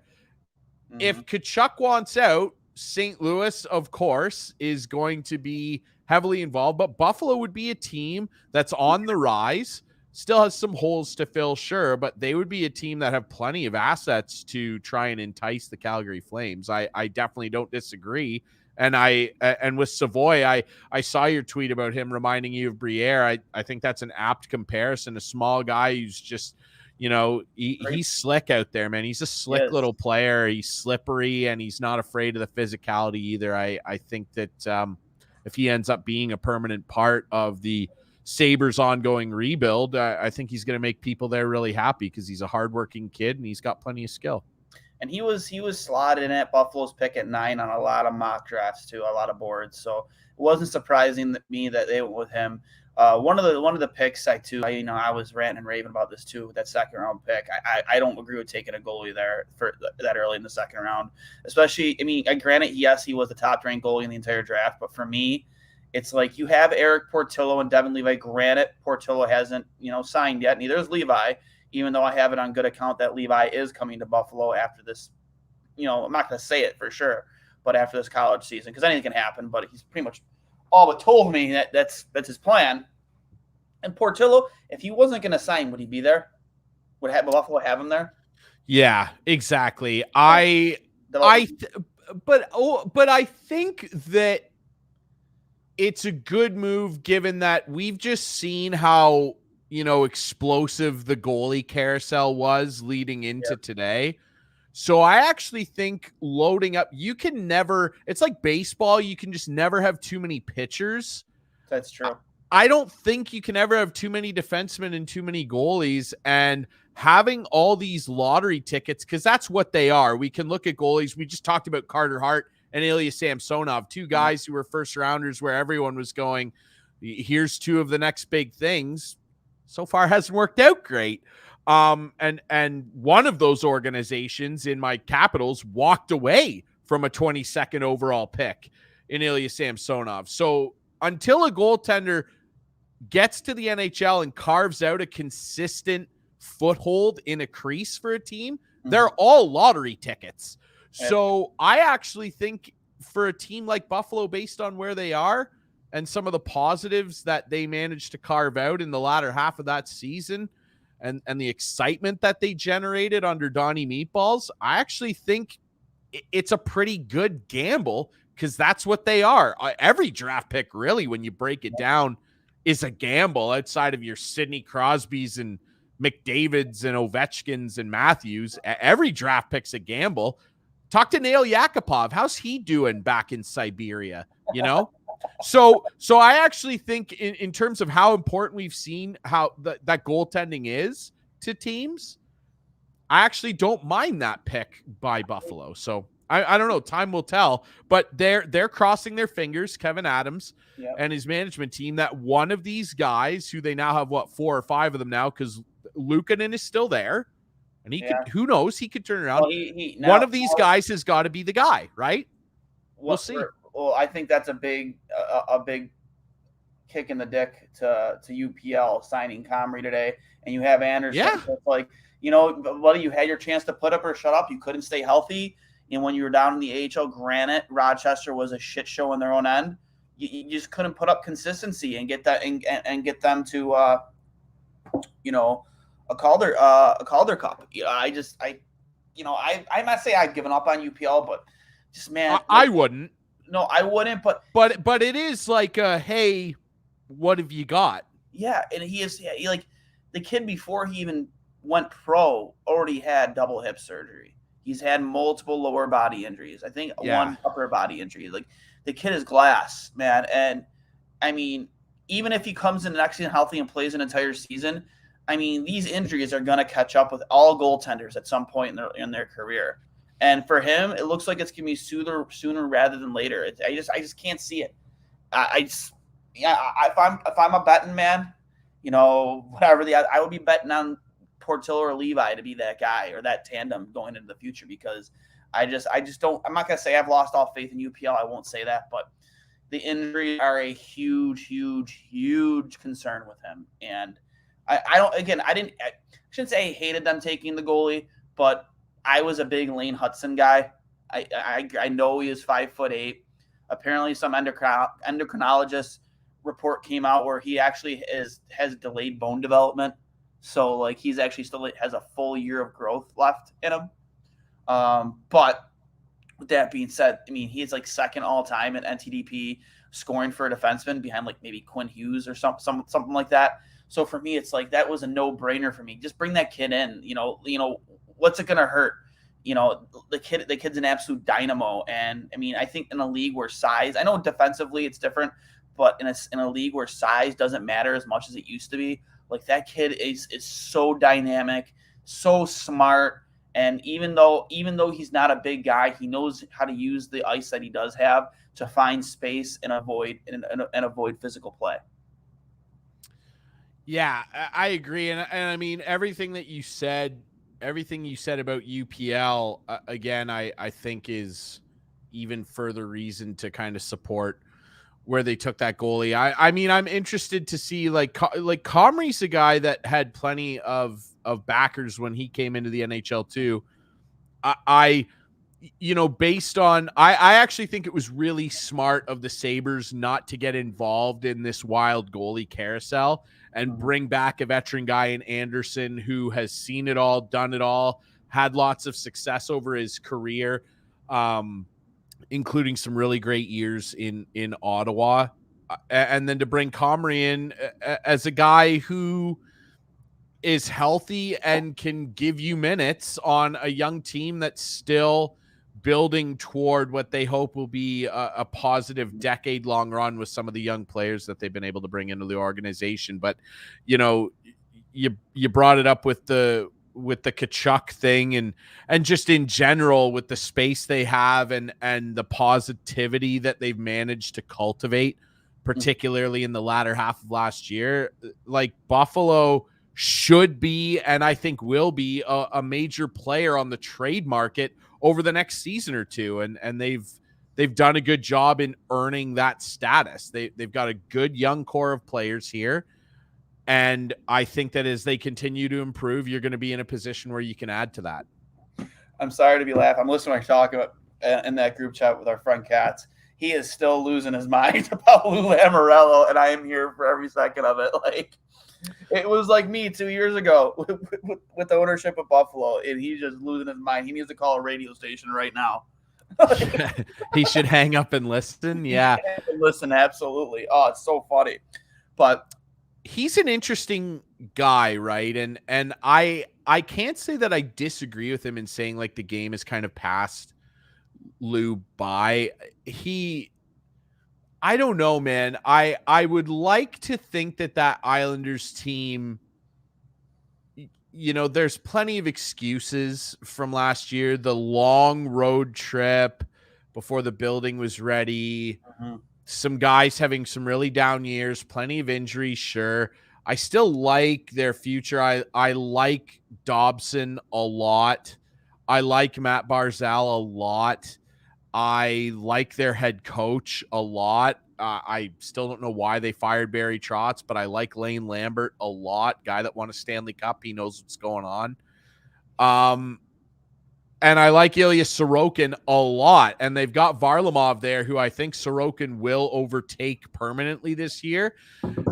Mm-hmm. If Tkachuk wants out, St. Louis, of course, is going to be heavily involved, but Buffalo would be a team that's on the rise, still has some holes to fill, sure, but they would be a team that have plenty of assets to try and entice the Calgary Flames. I definitely don't disagree. And with Savoy, I saw your tweet about him reminding you of Briere. I think that's an apt comparison. A small guy who's just, he's slick out there, man. He's a slick little player. He's slippery, and he's not afraid of the physicality either. I think that if he ends up being a permanent part of the Sabres' ongoing rebuild, I think he's going to make people there really happy because he's a hardworking kid and he's got plenty of skill. And he was slotted in at Buffalo's pick at 9 on a lot of mock drafts too, a lot of boards. So it wasn't surprising that they went with him. One of the picks I was ranting and raving about this too. That second round pick, I don't agree with taking a goalie there for that early in the second round. Especially, granted, yes, he was the top ranked goalie in the entire draft, but for me, it's like you have Eric Portillo and Devin Levi. Granted, Portillo hasn't signed yet. Neither is Levi. Even though I have it on good account that Levi is coming to Buffalo after this, I'm not going to say it for sure, but after this college season, because anything can happen. But he's pretty much all but told me that that's his plan. And Portillo, if he wasn't going to sign, would he be there? Would Buffalo have him there? Yeah, exactly. But I think that it's a good move given that we've just seen how explosive the goalie carousel was leading into today. So I actually think loading up, it's like baseball. You can just never have too many pitchers. That's true. I don't think you can ever have too many defensemen and too many goalies, and having all these lottery tickets, because that's what they are. We can look at goalies. We just talked about Carter Hart and Ilya Samsonov, two guys who were first rounders where everyone was going, here's two of the next big things. So far hasn't worked out great. And one of those organizations in my Capitals walked away from a 22nd overall pick in Ilya Samsonov. So until a goaltender gets to the NHL and carves out a consistent foothold in a crease for a team, they're all lottery tickets. So I actually think for a team like Buffalo, based on where they are, and some of the positives that they managed to carve out in the latter half of that season and the excitement that they generated under Donnie Meatballs, I actually think it's a pretty good gamble because that's what they are. Every draft pick, really, when you break it down, is a gamble outside of your Sidney Crosbys and McDavids and Ovechkins and Matthews. Every draft pick's a gamble. Talk to Nail Yakupov. How's he doing back in Siberia? So I actually think in terms of how important we've seen how that goaltending is to teams, I actually don't mind that pick by Buffalo. So I don't know. Time will tell. But they're crossing their fingers, Kevin Adams and his management team, that one of these guys, who they now have, 4 or 5 of them now, because Luukkonen is still there. And he could, who knows, he could turn around. Well, one of these guys has got to be the guy, right? We'll see. Well, I think that's a big kick in the dick to UPL signing Comrie today. And you have Anderson. Yeah. So it's like, buddy, you had your chance to put up or shut up. You couldn't stay healthy. And when you were down in the AHL, granted, Rochester was a shit show on their own end. You just couldn't put up consistency and get that and get them to a Calder Cup. I'm not saying I've given up on UPL, but just, man, I wouldn't. No, I wouldn't. But it is like, hey, what have you got? Yeah, and he like the kid before he even went pro already had double hip surgery. He's had multiple lower body injuries. I think one upper body injury. Like, the kid is glass, man. And I mean, even if he comes in next season healthy and plays an entire season, I mean, these injuries are going to catch up with all goaltenders at some point in their career. And for him, it looks like it's going to be sooner rather than later. I just can't see it. If I'm a betting man, whatever I would be betting on Portillo or Levi to be that guy or that tandem going into the future, because I just don't. I'm not going to say I've lost all faith in UPL. I won't say that, but the injuries are a huge concern with him. And I shouldn't say I hated them taking the goalie, but I was a big Lane Hudson guy. I know he is 5'8". Apparently some endocrinologist report came out where he actually has delayed bone development. So like he's actually still has a full year of growth left in him. But with that being said, I mean, he's like second all time in NTDP scoring for a defenseman behind like maybe Quinn Hughes or something like that. So for me, it's like that was a no-brainer for me. Just bring that kid in. What's it gonna hurt? The kid's an absolute dynamo. And I mean, I think in a league where size, I know defensively it's different, but in a league where size doesn't matter as much as it used to be, like that kid is so dynamic, so smart. And even though he's not a big guy, he knows how to use the ice that he does have to find space and avoid physical play. Yeah, I agree. And I mean, everything you said about UPL, again, I think is even further reason to kind of support where they took that goalie. I mean, I'm interested to see like Comrie's a guy that had plenty of backers when he came into the NHL too. Based on, I actually think it was really smart of the Sabres not to get involved in this wild goalie carousel and bring back a veteran guy in Anderson who has seen it all, done it all, had lots of success over his career, including some really great years in Ottawa. And then to bring Comrie in as a guy who is healthy and can give you minutes on a young team that's still building toward what they hope will be a positive decade-long run with some of the young players that they've been able to bring into the organization. But, you brought it up with the Tkachuk thing and just in general with the space they have and the positivity that they've managed to cultivate, particularly in the latter half of last year. Like Buffalo should be, and I think will be, a major player on the trade market over the next season or two. And they've done a good job in earning that status. They've got a good young core of players here. And I think that as they continue to improve, you're going to be in a position where you can add to that. I'm sorry to be laughing. I'm listening to my talk about in that group chat with our friend Katz. He is still losing his mind about Lou Lamoriello, and I am here for every second of it. Like, it was like me 2 years ago with the ownership of Buffalo, and he's just losing his mind. He needs to call a radio station right now. He should hang up and listen. Yeah. Listen, absolutely. Oh, it's so funny. But he's an interesting guy, right? And I can't say that I disagree with him in saying like the game is kind of passed Lou by. I don't know, man. I would like to think that Islanders team, there's plenty of excuses from last year. The long road trip before the building was ready. Some guys having some really down years, plenty of injuries. Sure. I still like their future. I like Dobson a lot. I like Matt Barzal a lot. I like their head coach a lot. I still don't know why they fired Barry Trotz, but I like Lane Lambert a lot. Guy that won a Stanley Cup. He knows what's going on. And I like Ilya Sorokin a lot. And they've got Varlamov there, who I think Sorokin will overtake permanently this year.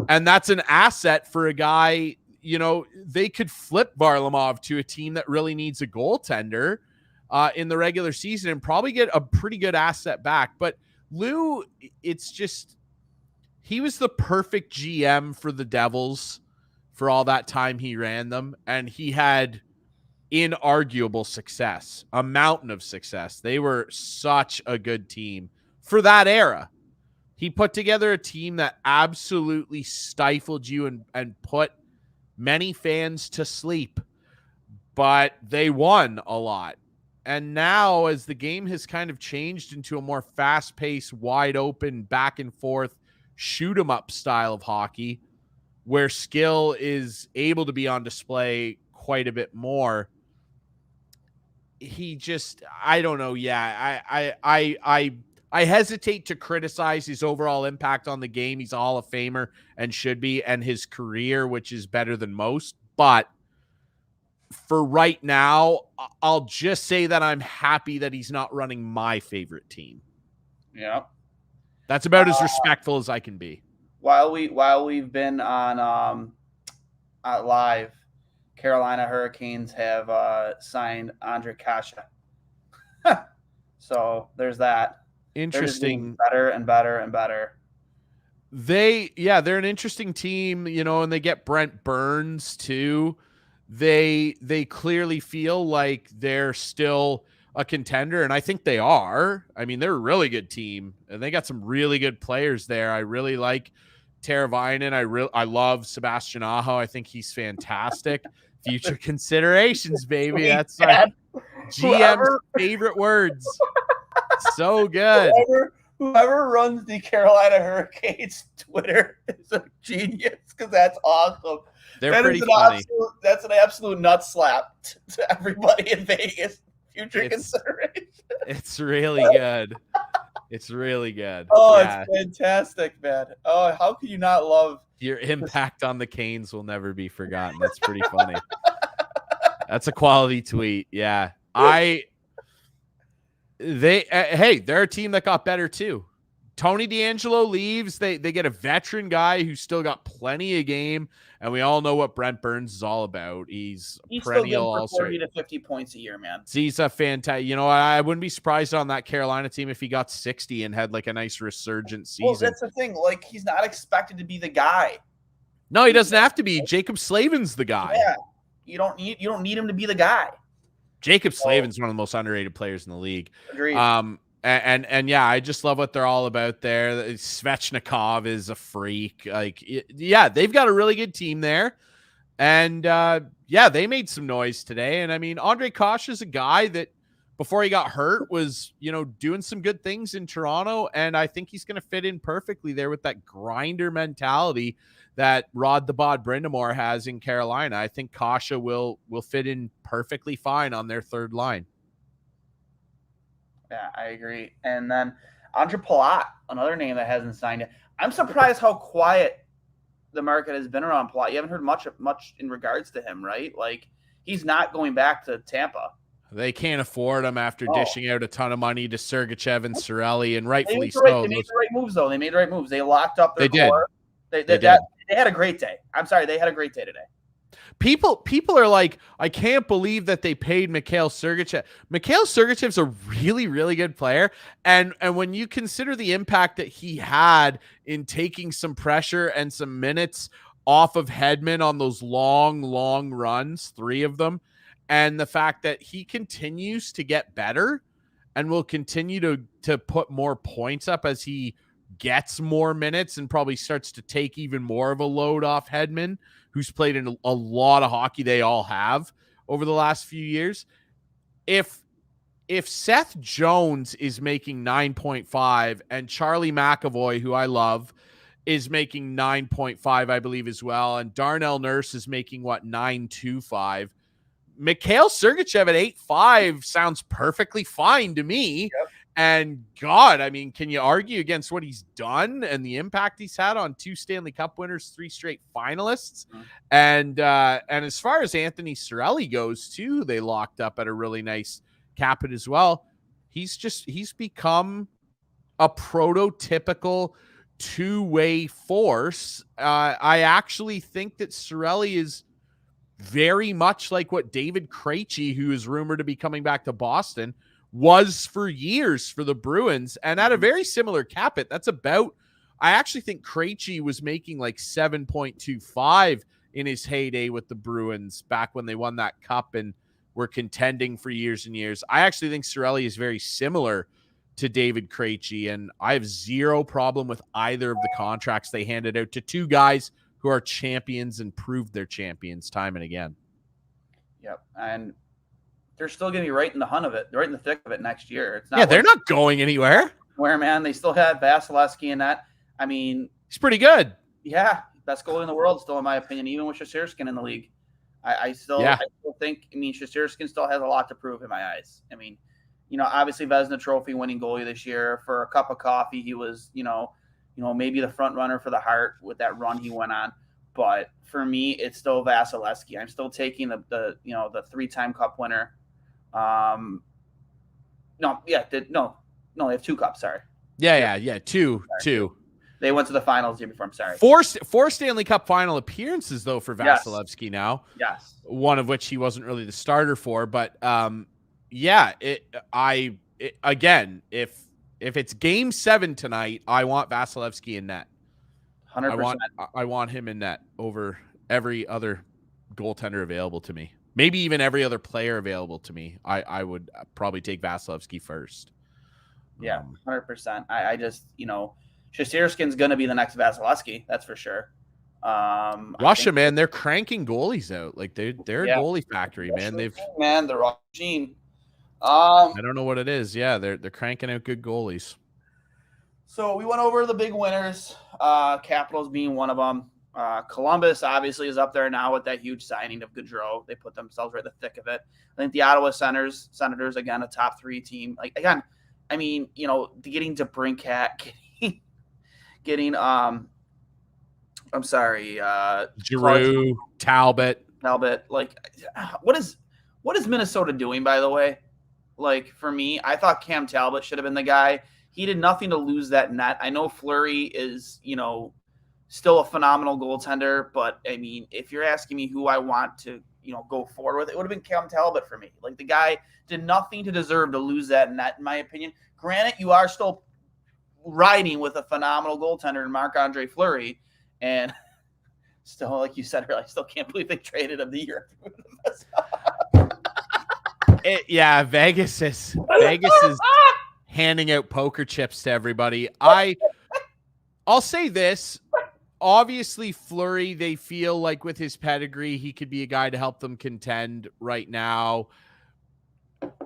And that's an asset for a guy, they could flip Varlamov to a team that really needs a goaltender in the regular season and probably get a pretty good asset back. But Lou, it's just, he was the perfect GM for the Devils for all that time he ran them. And he had inarguable success, a mountain of success. They were such a good team for that era. He put together a team that absolutely stifled you and put many fans to sleep, but they won a lot. And now, as the game has kind of changed into a more fast-paced, wide-open, back-and-forth, shoot-'em-up style of hockey, where skill is able to be on display quite a bit more, he just, I don't know. Yeah, I hesitate to criticize his overall impact on the game. He's a Hall of Famer and should be, and his career, which is better than most. But for right now, I'll just say that I'm happy that he's not running my favorite team. Yeah. That's about as respectful as I can be. While we've been on live, Carolina Hurricanes have signed Ondrej Kase. So there's that. Interesting. Better and better and better. They're an interesting team, and they get Brent Burns too. They clearly feel like they're still a contender, and I think they are. I mean, they're a really good team, and they got some really good players there. I really like Teravainen. I love Sebastian Aho. I think he's fantastic. Future considerations, baby. That's like GM's favorite words. So good. Whoever runs the Carolina Hurricanes Twitter is a genius, because that's awesome. They're pretty funny. That's an absolute nut slap to everybody in Vegas. Future consideration. It's really good. It's really good. Oh, yeah. It's fantastic, man. Oh, how can you not love your impact on the Canes? Will never be forgotten. That's pretty funny. That's a quality tweet. Yeah. They're a team that got better too. Tony DeAngelo leaves. They get a veteran guy who's still got plenty of game, and we all know what Brent Burns is all about. He's perennial all-star. 40 to 50 points a year, man. He's a fantastic. I wouldn't be surprised on that Carolina team if he got 60 and had like a nice resurgent season. Well, that's the thing. Like, he's not expected to be the guy. No, he doesn't have to be. Jacob Slavin's the guy. Yeah, you don't need him to be the guy. Jacob Slavin's one of the most underrated players in the league. Agreed. And yeah, I just love what they're all about there. Svechnikov is a freak. Like, yeah, they've got a really good team there. And they made some noise today. And I mean, Ondrej Kase is a guy that before he got hurt was, doing some good things in Toronto. And I think he's going to fit in perfectly there with that grinder mentality that Rod the Bod Brindamore has in Carolina. I think Kase will fit in perfectly fine on their third line. Yeah, I agree. And then Andre Palat, another name that hasn't signed yet. I'm surprised how quiet the market has been around Palat. You haven't heard much in regards to him, right? Like, he's not going back to Tampa. They can't afford him after dishing out a ton of money to Sergachev and Cirelli, and rightfully so. They made the right moves, though. They made the right moves. They locked up their core. They had a great day. I'm sorry, they had a great day today. People are like, I can't believe that they paid Mikhail Sergachev. Mikhail Sergachev's a really, really good player. And when you consider the impact that he had in taking some pressure and some minutes off of Hedman on those long runs, 3 of them, and the fact that he continues to get better and will continue to put more points up as he gets more minutes and probably starts to take even more of a load off Hedman, who's played in a lot of hockey. They all have over the last few years. If Seth Jones is making 9.5 and Charlie McAvoy, who I love, is making 9.5, I believe, as well, and Darnell Nurse is making 9.25. Mikhail Sergachev at 8.5 sounds perfectly fine to me. Yep. And God, I mean, can you argue against what he's done and the impact he's had on 2 Stanley Cup winners, 3 straight finalists? Mm-hmm. And as far as Anthony Cirelli goes too, they locked up at a really nice cap hit as well. He's become a prototypical 2-way force. I actually think that Cirelli is very much like what David Krejci, who is rumored to be coming back to Boston, was for years for the Bruins, and at a very similar cap hit. That's about, I actually think Krejci was making like 7.25 in his heyday with the Bruins back when they won that cup in were contending for years and years. I actually think Cirelli is very similar to David Krejci, and I have zero problem with either of the contracts they handed out to two guys who are champions and proved they're champions time and again. Yep, and they're still going to be right in the hunt of it. They're right in the thick of it next year. It's not yeah, they're not going anywhere. Where, man, they still have Vasilevsky in that. I mean, he's pretty good. Yeah, best goalie in the world still, in my opinion, even with Shesterkin in the league. I still think, Shesterkin still has a lot to prove in my eyes. I mean, obviously Vezina Trophy winning goalie this year. For a cup of coffee, he was, maybe the front runner for the Hart with that run he went on. But for me, it's still Vasilevsky. I'm still taking the 3-time cup winner. They have 2 cups. Sorry. Yeah. Two. They went to the finals the year before. I'm sorry. 4 Stanley Cup final appearances though for Vasilevsky now. Yes. One of which he wasn't really the starter for, but again, if it's Game 7 tonight, I want Vasilevsky in net. 100%. I want him in net over every other goaltender available to me. Maybe even every other player available to me. I would probably take Vasilevsky first. Yeah, 100%. I just, Shesterkin's going to be the next Vasilevsky. That's for sure. Russia, man, they're cranking goalies out. Like they're a goalie factory, man. The Russian machine. I don't know what it is. Yeah, they're cranking out good goalies. So we went over the big winners, Capitals being one of them. Columbus obviously is up there now with that huge signing of Gaudreau. They put themselves right in the thick of it. I think the Ottawa Senators, again, a top 3 team. Getting DeBrincat, getting Giroux, Talbot. What is Minnesota doing, by the way? For me, I thought Cam Talbot should have been the guy. He did nothing to lose that net. I know Fleury is, still a phenomenal goaltender, but I mean, if you're asking me who I want to, go forward with, it would have been Cam Talbot for me. The guy did nothing to deserve to lose that net, in my opinion. Granted, you are still riding with a phenomenal goaltender in Marc-Andre Fleury, and still, like you said earlier, I still can't believe they traded him the year. Vegas is handing out poker chips to everybody. I'll say this. Obviously, Fleury, they feel like with his pedigree, he could be a guy to help them contend right now.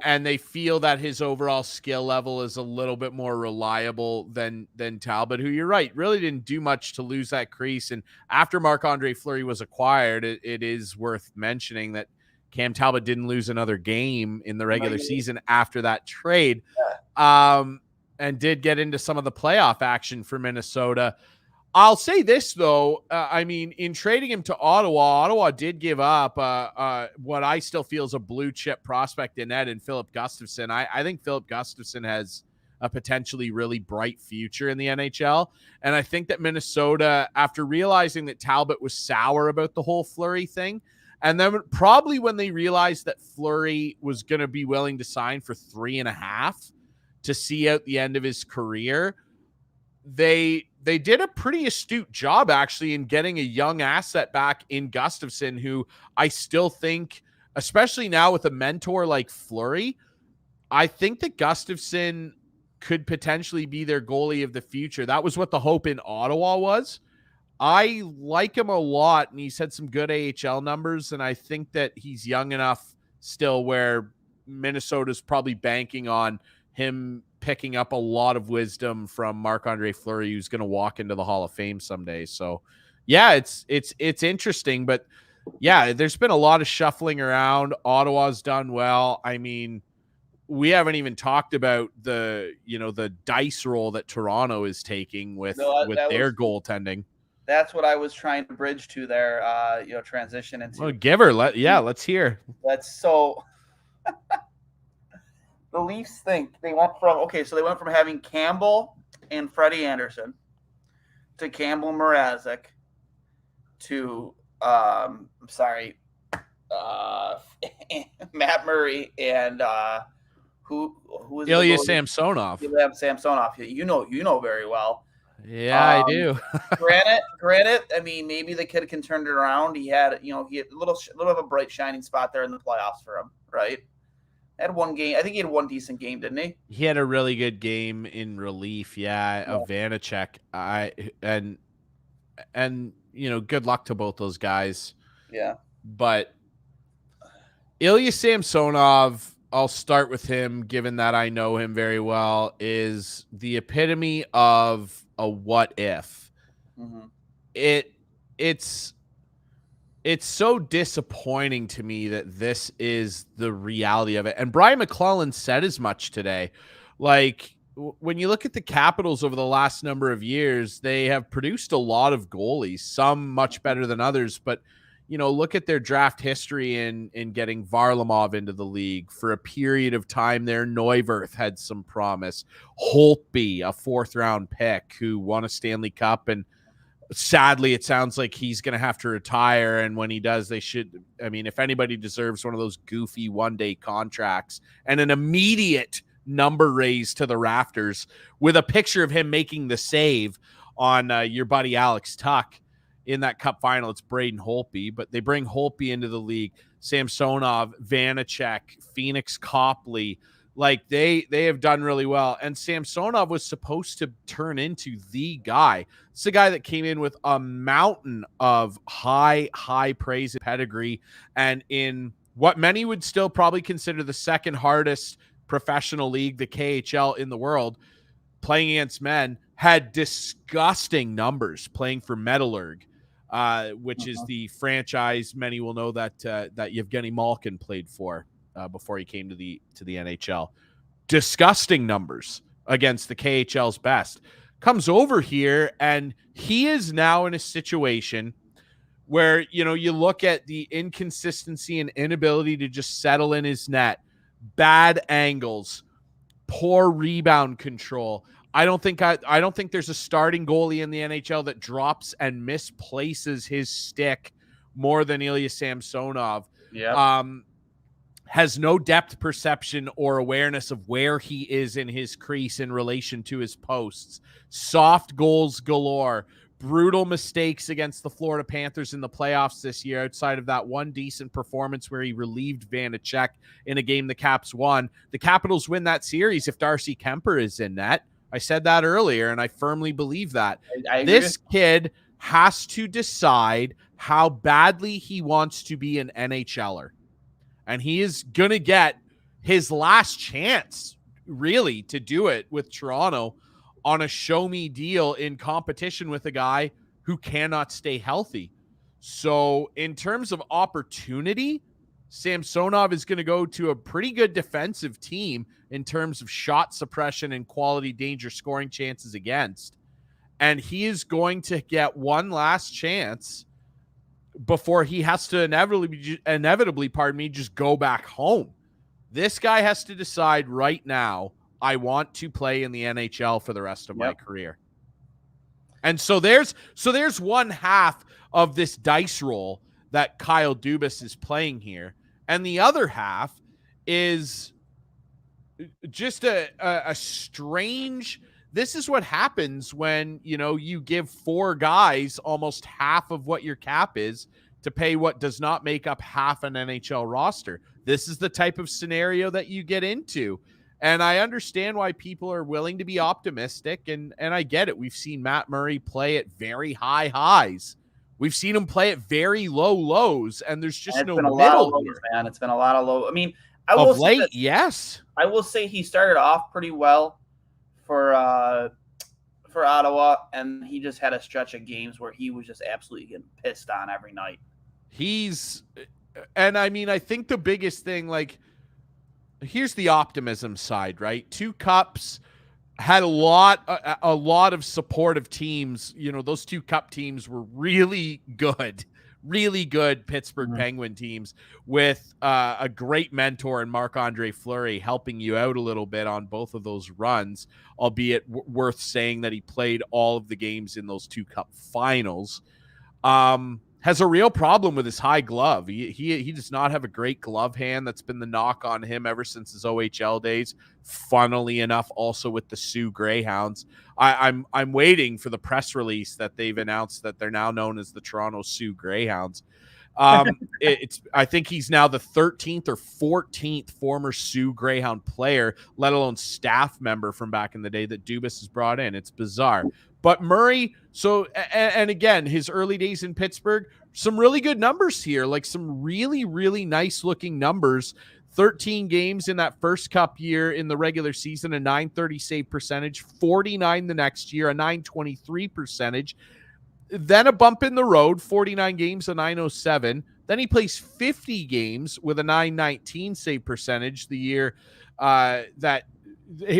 And they feel that his overall skill level is a little bit more reliable than Talbot, who, you're right, really didn't do much to lose that crease. And after Marc-Andre Fleury was acquired, it is worth mentioning that Cam Talbot didn't lose another game in the regular season after that trade, and did get into some of the playoff action for Minnesota. I'll say this, though. In trading him to Ottawa did give up what I still feel is a blue-chip prospect in net in Philip Gustafsson. I think Philip Gustafsson has a potentially really bright future in the NHL. And I think that Minnesota, after realizing that Talbot was sour about the whole Fleury thing, and then probably when they realized that Fleury was going to be willing to sign for 3.5 to see out the end of his career, they did a pretty astute job, actually, in getting a young asset back in Gustafsson, who I still think, especially now with a mentor like Fleury, I think that Gustafsson could potentially be their goalie of the future. That was what the hope in Ottawa was. I like him a lot, and he's had some good AHL numbers, and I think that he's young enough still where Minnesota's probably banking on him picking up a lot of wisdom from Marc-Andre Fleury, who's going to walk into the Hall of Fame someday. So, yeah, it's interesting, but yeah, there's been a lot of shuffling around. Ottawa's done well. I mean, we haven't even talked about the dice roll that Toronto is taking with their goaltending. That's what I was trying to bridge to there, transition into. Well, give her. Let's hear. So the Leafs think they went from having Campbell and Freddie Anderson to Campbell Mrazek to Matt Murray and who is Ilya Samsonov. Ilya Samsonov. You know very well. Yeah, I do. Granted, I mean, maybe the kid can turn it around. He had a little bit of a bright shining spot there in the playoffs for him, right? Had one game. I think he had one decent game, didn't he? He had a really good game in relief, of Vanacek. And good luck to both those guys. Yeah. But Ilya Samsonov, I'll start with him, given that I know him very well, is the epitome of a what if. Mm-hmm. It's so disappointing to me that this is the reality of it. And Brian McClellan said as much today. Like, when you look at the Capitals over the last number of years, they have produced a lot of goalies, some much better than others. But, look at their draft history in getting Varlamov into the league. For a period of time there, Neuwirth had some promise. Holtby, a 4th-round pick who won a Stanley Cup, and sadly, it sounds like he's going to have to retire. And when he does, they should. I mean, if anybody deserves one of those goofy one-day contracts and an immediate number raise to the rafters with a picture of him making the save on your buddy Alex Tuck in that Cup final, it's Braden Holtby. But they bring Holtby into the league. Samsonov, Vanacek, Phoenix Copley. Like, they have done really well. And Samsonov was supposed to turn into the guy. It's the guy that came in with a mountain of high praise and pedigree. And in what many would still probably consider the second hardest professional league, the KHL, in the world, playing against men, had disgusting numbers playing for Metallurg, which is the franchise many will know that Yevgeny Malkin played for. Before he came to the NHL. Disgusting numbers against the KHL's best. Comes over here, and he is now in a situation where, you look at the inconsistency and inability to just settle in his net, bad angles, poor rebound control. I don't think there's a starting goalie in the NHL that drops and misplaces his stick more than Ilya Samsonov. Yeah. Has no depth perception or awareness of where he is in his crease in relation to his posts. Soft goals galore. Brutal mistakes against the Florida Panthers in the playoffs this year, outside of that one decent performance where he relieved Vanacek in a game the Caps won. The Capitals win that series if Darcy Kemper is in net. I said that earlier, and I firmly believe that. This kid has to decide how badly he wants to be an NHLer. And he is going to get his last chance, really, to do it with Toronto on a show-me deal in competition with a guy who cannot stay healthy. So in terms of opportunity, Samsonov is going to go to a pretty good defensive team in terms of shot suppression and quality danger scoring chances against. And he is going to get one last chance before he has to inevitably, just go back home. This guy has to decide right now, I want to play in the NHL for the rest of my career. And so there's one half of this dice roll that Kyle Dubas is playing here. And the other half is just a strange. This is what happens when, you give 4 guys almost half of what your cap is to pay what does not make up half an NHL roster. This is the type of scenario that you get into. And I understand why people are willing to be optimistic, and I get it. We've seen Matt Murray play at very high highs. We've seen him play at very low lows, and there's just no middle here. Man, it's been a lot of low. I mean, of late, yes. I will say he started off pretty well for Ottawa, and he just had a stretch of games where he was just absolutely getting pissed on every night. I think the biggest thing, here's the optimism side, right? 2 cups, had a lot of supportive teams. Those 2 cup teams were really good Pittsburgh Penguin teams with a great mentor in Marc-Andre Fleury helping you out a little bit on both of those runs, albeit worth saying that he played all of the games in those 2 cup finals. Has a real problem with his high glove. He does not have a great glove hand. That's been the knock on him ever since his OHL days. Funnily enough, also with the Sioux Greyhounds. I'm waiting for the press release that they've announced that they're now known as the Toronto Sioux Greyhounds. I think he's now the 13th or 14th former Sioux Greyhound player, let alone staff member from back in the day that Dubas has brought in. It's bizarre. But Murray, and again, his early days in Pittsburgh, some really good numbers here, like some really, really nice looking numbers. 13 games in that first cup year in the regular season, a .930 save percentage, 49 the next year, a .923 percentage. Then a bump in the road, 49 games, a .907. Then he plays 50 games with a .919 save percentage the year that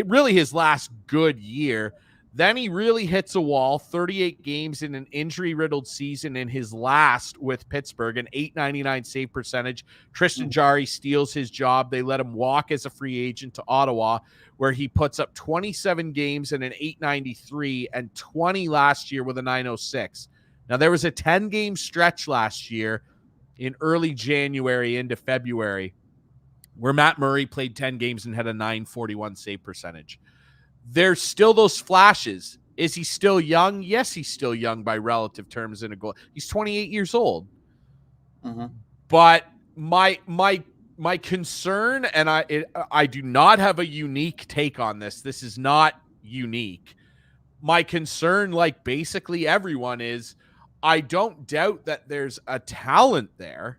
really his last good year. Then he really hits a wall, 38 games in an injury-riddled season in his last with Pittsburgh, an .899 save percentage. Tristan Jarry steals his job. They let him walk as a free agent to Ottawa, where he puts up 27 games in an .893 and 20 last year with a .906. Now, there was a 10-game stretch last year in early January into February where Matt Murray played 10 games and had a .941 save percentage. There's still those flashes. Is he still young? Yes, he's still young by relative terms in a goal. He's 28 years old. But my concern, and I do not have a unique take on this. This is not unique. My concern, like basically everyone, is I don't doubt that there's a talent there.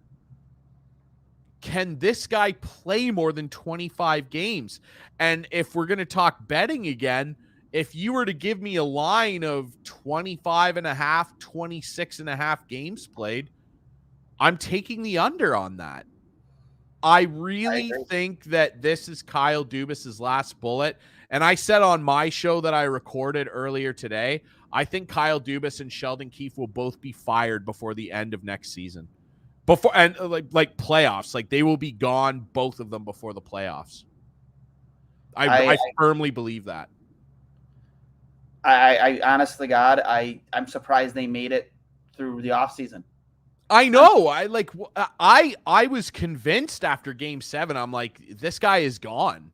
Can this guy play more than 25 games? And if we're going to talk betting again, if you were to give me a line of 25 and a half, 26 and a half games played, I'm taking the under on that. I really think that this is Kyle Dubas's last bullet. And I said on my show that I recorded earlier today, I think Kyle Dubas and Sheldon Keefe will both be fired before the end of next season. Before and like playoffs, like they will be gone, both of them, before the playoffs. I firmly believe that. I honestly, God, I'm surprised they made it through the offseason. I know. I was convinced after Game 7. I'm like, this guy is gone.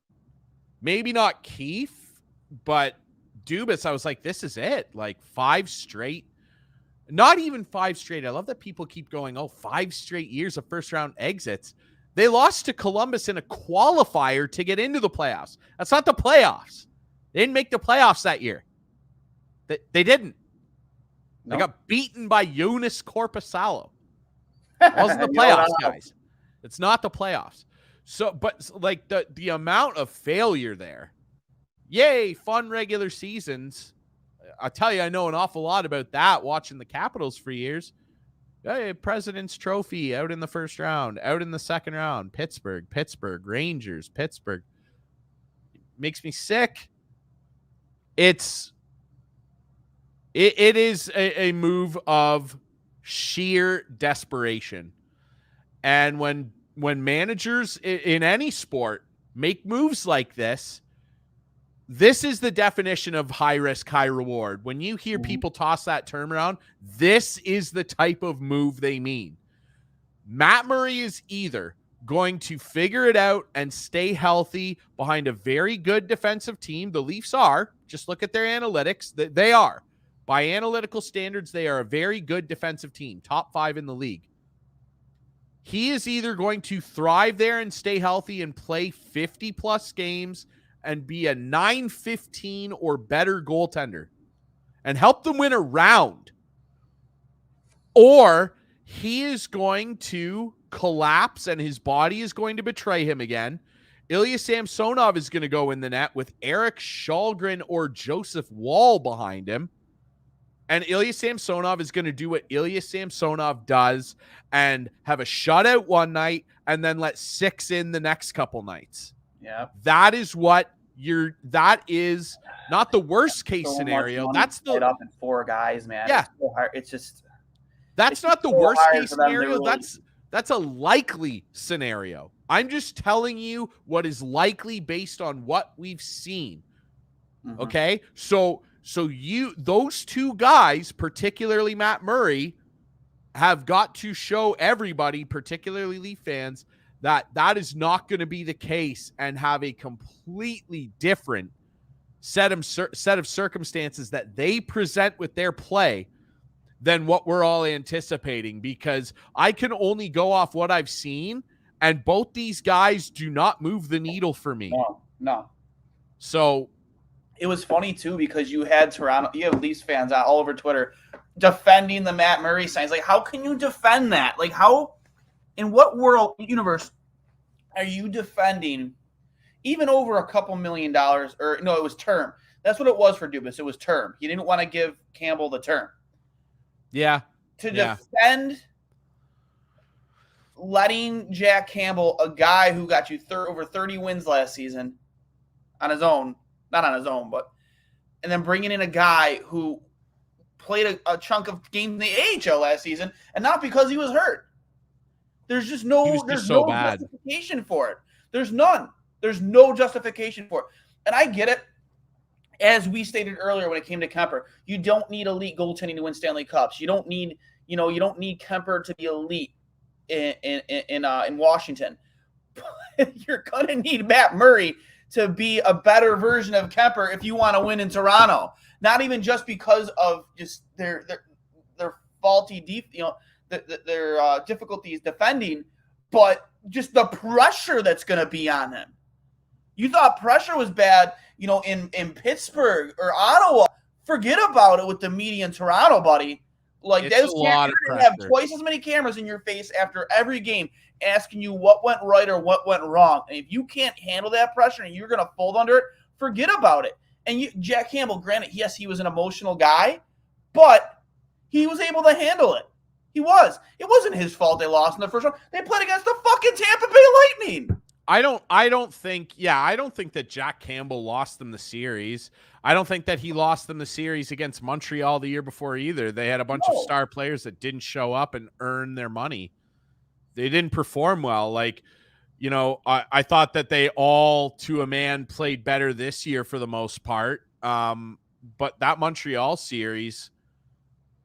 Maybe not Keefe, but Dubas. I was like, this is it. Like 5 straight. Not even 5 straight. I love that people keep going, 5 straight years of first-round exits. They lost to Columbus in a qualifier to get into the playoffs. That's not the playoffs. They didn't make the playoffs that year. They didn't. Nope. They got beaten by Jonas Korpisalo. It wasn't the playoffs, guys. It's not the playoffs. So, but like the amount of failure there. Yay, fun regular seasons. I tell you, I know an awful lot about that watching the Capitals for years. Hey, President's Trophy out in the first round, out in the second round. Pittsburgh, Rangers, Pittsburgh. Makes me sick. It is a move of sheer desperation. And when managers in any sport make moves like this, this is the definition of high risk, high reward. When you hear people toss that term around, this is the type of move they mean. Matt Murray is either going to figure it out and stay healthy behind a very good defensive team. The Leafs are. Just look at their analytics. They are. By analytical standards, they are a very good defensive team, top 5 in the league. He is either going to thrive there and stay healthy and play 50-plus games and be a .915 or better goaltender and help them win a round. Or he is going to collapse and his body is going to betray him again. Ilya Samsonov is going to go in the net with Eric Shalgren or Joseph Wall behind him. And Ilya Samsonov is going to do what Ilya Samsonov does and have a shutout one night and then let 6 in the next couple nights. Yeah. That is not the worst case scenario. That's the up in 4 guys, man. Yeah. It's just that's not the worst case scenario. That's a likely scenario. I'm just telling you what is likely based on what we've seen. Okay? So those 2 guys, particularly Matt Murray, have got to show everybody, particularly Leaf fans, that is not going to be the case and have a completely different set of circumstances that they present with their play than what we're all anticipating, because I can only go off what I've seen, and both these guys do not move the needle for me. No. So it was funny too, because you have Leafs fans all over Twitter defending the Matt Murray signs. Like, how can you defend that? Like, how, in what universe are you defending even over a couple $1 million? Or no, it was term. That's what it was for Dubas. It was term. He didn't want to give Campbell the term. Yeah. To defend letting Jack Campbell, a guy who got you over 30 wins last season on his own, not on his own, but, and then bringing in a guy who played a chunk of games in the AHL last season, and not because he was hurt. There's just no justification for it. There's none. There's no justification for it. And I get it. As we stated earlier when it came to Kemper, you don't need elite goaltending to win Stanley Cups. You don't need, you don't need Kemper to be elite in Washington. But you're gonna need Matt Murray to be a better version of Kemper if you want to win in Toronto. Not even just because of just their faulty their difficulties defending, but just the pressure that's going to be on them. You thought pressure was bad, in Pittsburgh or Ottawa. Forget about it with the media in Toronto, buddy. Like, those cameras have twice as many cameras in your face after every game asking you what went right or what went wrong. And if you can't handle that pressure and you're going to fold under it, forget about it. And Jack Campbell, granted, yes, he was an emotional guy, but he was able to handle it. He was. It wasn't his fault they lost in the first round. They played against the fucking Tampa Bay Lightning. I don't think that Jack Campbell lost them the series. I don't think that he lost them the series against Montreal the year before either. They had a bunch of star players that didn't show up and earn their money. They didn't perform well. Like, I thought that they all, to a man, played better this year for the most part. But that Montreal series,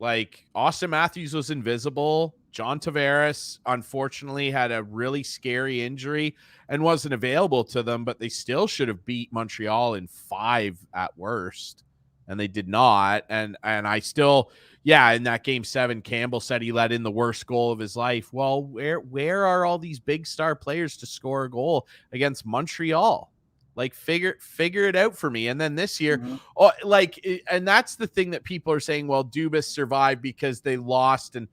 like, Austin Matthews was invisible. John Tavares, unfortunately, had a really scary injury and wasn't available to them, but they still should have beat Montreal in 5 at worst, and they did not. And I still, in that Game 7, Campbell said he let in the worst goal of his life. Well, where are all these big star players to score a goal against Montreal? Like, figure it out for me. And then this year, and that's the thing that people are saying, well, Dubas survived because they lost, and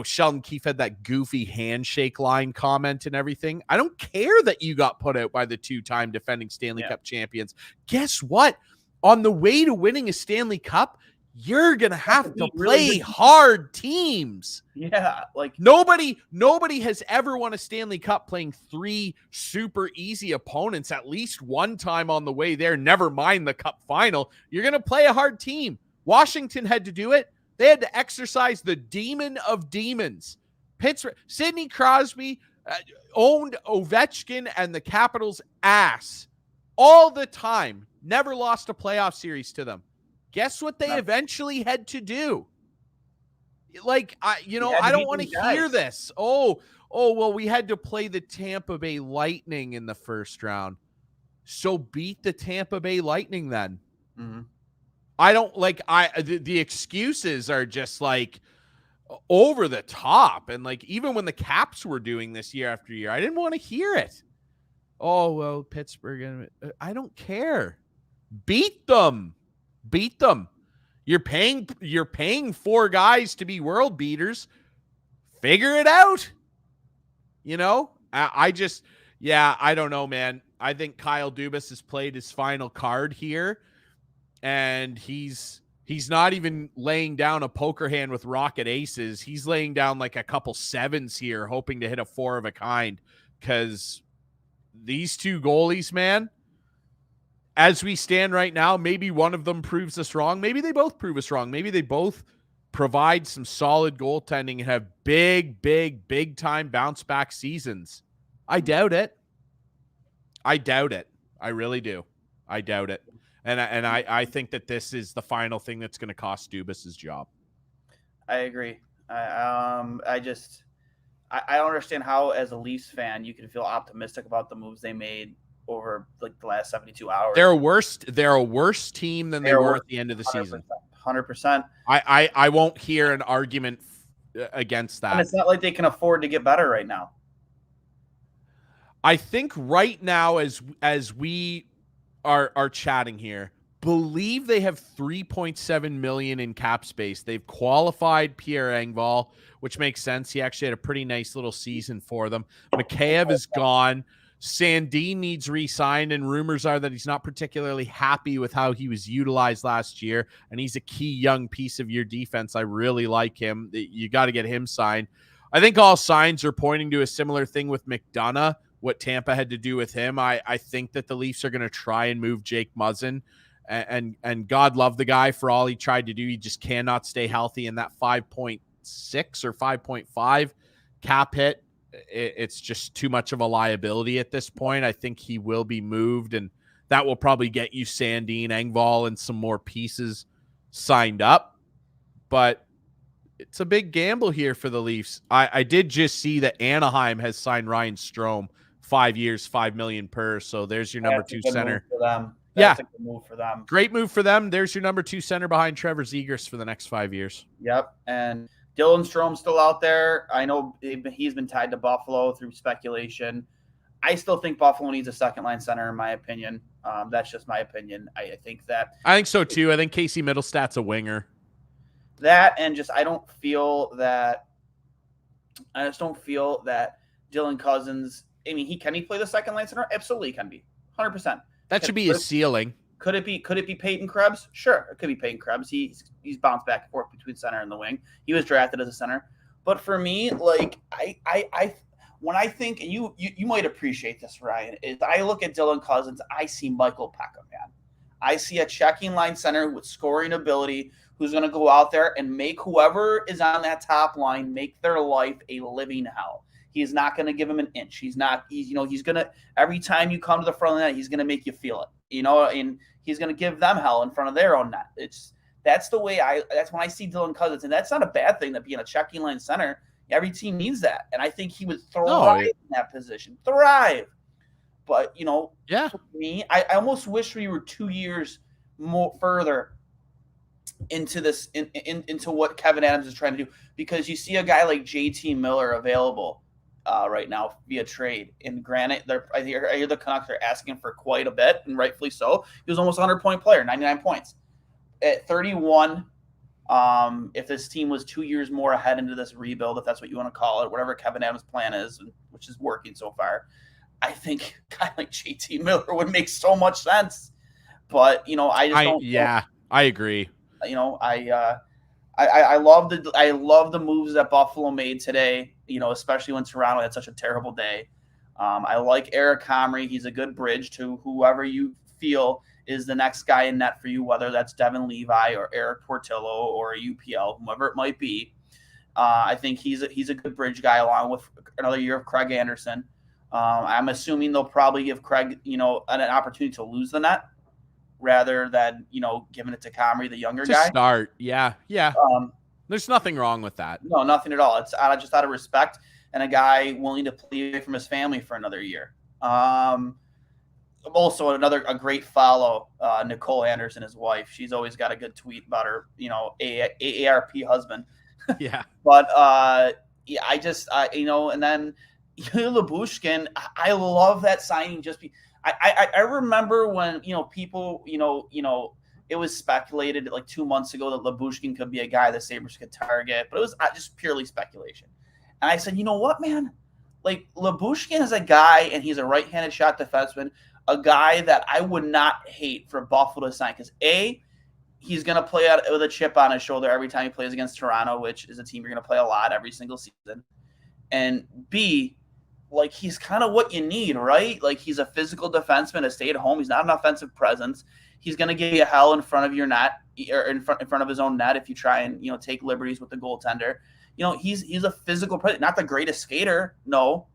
Sheldon Keefe had that goofy handshake line comment and everything. I don't care that you got put out by the 2-time defending Stanley Cup champions. Guess what? On the way to winning a Stanley Cup, you're going to have to play hard teams. Yeah. Like, nobody has ever won a Stanley Cup playing 3 super easy opponents at least one time on the way there. Never mind the cup final. You're going to play a hard team. Washington had to do it. They had to exercise the demon of demons. Pittsburgh, Sidney Crosby owned Ovechkin and the Capitals' ass all the time. Never lost a playoff series to them. Guess what they eventually had to do? Like, I don't want to hear this. Oh, well, we had to play the Tampa Bay Lightning in the first round. So beat the Tampa Bay Lightning then. Mm-hmm. I don't the excuses are just like over the top. And like, even when the Caps were doing this year after year, I didn't want to hear it. Oh, well, Pittsburgh, I don't care. Beat them. You're paying 4 guys to be world beaters. Figure it out. I don't know, man. I think Kyle Dubas has played his final card here. And he's not even laying down a poker hand with rocket aces. He's laying down like a couple 7s here, hoping to hit a 4 of a kind. Because these 2 goalies, man, as we stand right now, maybe one of them proves us wrong. Maybe they both prove us wrong. Maybe they both provide some solid goaltending and have big time bounce back seasons. I doubt it. I really do. I doubt it. And I think that this is the final thing that's going to cost Dubas his job. I agree. I don't understand how, as a Leafs fan, you can feel optimistic about the moves they made over like the last 72 hours. They're a worse team than they were at the end of the season. 100%. I won't hear an argument against that. And it's not like they can afford to get better right now. I think right now, as we are chatting here, believe they have $3.7 million in cap space. They've qualified Pierre Engvall, which makes sense. He actually had a pretty nice little season for them. Mikheyev is gone. Sandin needs re-signed, and rumors are that he's not particularly happy with how he was utilized last year, and he's a key young piece of your defense. I really like him. You got to get him signed. I think all signs are pointing to a similar thing with McDonough, what Tampa had to do with him. I think that the Leafs are going to try and move Jake Muzzin, and God love the guy for all he tried to do. He just cannot stay healthy in that 5.6 or 5.5 cap hit. It's just too much of a liability at this point. I think he will be moved, and that will probably get you Sandin, Engvall, and some more pieces signed up. But it's a big gamble here for the Leafs. I did just see that Anaheim has signed Ryan Strome, 5 years, $5 million per. So there's your number 2 center. That's a good move for them. Great move for them. There's your number 2 center behind Trevor Zegras for the next 5 years. Yep. And Dylan Strome's still out there. I know he's been tied to Buffalo through speculation. I still think Buffalo needs a second-line center, in my opinion. That's just my opinion. I think so, too. I think Casey Middlestad's a winger. That, and just I just don't feel that Dylan Cousins, I mean, can he play the second-line center? Absolutely he can be. 100%. That should be his ceiling. Could it be Peyton Krebs? Sure, it could be Peyton Krebs. He's bounced back and forth between center and the wing. He was drafted as a center. But for me, like I when I think, and you might appreciate this, Ryan, is I look at Dylan Cousins, I see Michael Peckham, man. I see a checking line center with scoring ability who's going to go out there and make whoever is on that top line make their life a living hell. He's not going to give him an inch. He's going to, every time you come to the front of the net, he's going to make you feel it, and he's going to give them hell in front of their own net. That's when I see Dylan Cousins, and that's not a bad thing, that being a checking line center. Every team needs that. And I think he would thrive in that position. Thrive. But, yeah. For me, I almost wish we were 2 years more further into this, into what Kevin Adams is trying to do, because you see a guy like JT Miller available right now via trade. And granted, I hear the Canucks are asking for quite a bit, and rightfully so. He was almost a 100-point player, 99 points. At 31, if this team was 2 years more ahead into this rebuild, if that's what you want to call it, whatever Kevin Adams' plan is, which is working so far, I think a guy like JT Miller would make so much sense. But, I just don't. Yeah, I agree. I love the moves that Buffalo made today, especially when Toronto had such a terrible day. I like Eric Comrie. He's a good bridge to whoever you feel is the next guy in net for you, whether that's Devin Levi or Eric Portillo or a UPL, whoever it might be. I think he's a good bridge guy, along with another year of Craig Anderson. I'm assuming they'll probably give Craig, an opportunity to lose the net, rather than, giving it to Comrie, the younger guy. Start. Yeah. There's nothing wrong with that. No, nothing at all. It's just out of respect, and a guy willing to play away from his family for another year. Also, a great follow, Nicole Anderson, his wife. She's always got a good tweet about her, AARP husband. Yeah. But, I just, and then Lyubushkin, I love that signing. I remember when, people, it was speculated like 2 months ago that Lyubushkin could be a guy the Sabres could target, but it was just purely speculation. And I said, you know what, man? Like, Lyubushkin is a guy, and he's a right-handed shot defenseman, a guy that I would not hate for Buffalo to sign, because he's going to play out with a chip on his shoulder every time he plays against Toronto, which is a team you're going to play a lot every single season. And B, like, he's kind of what you need, right? Like, he's a physical defenseman, a stay-at-home. He's not an offensive presence. He's going to give you hell in front of your net, or in front of his own net, if you try and, take liberties with the goaltender. He's a physical presence, not the greatest skater, no.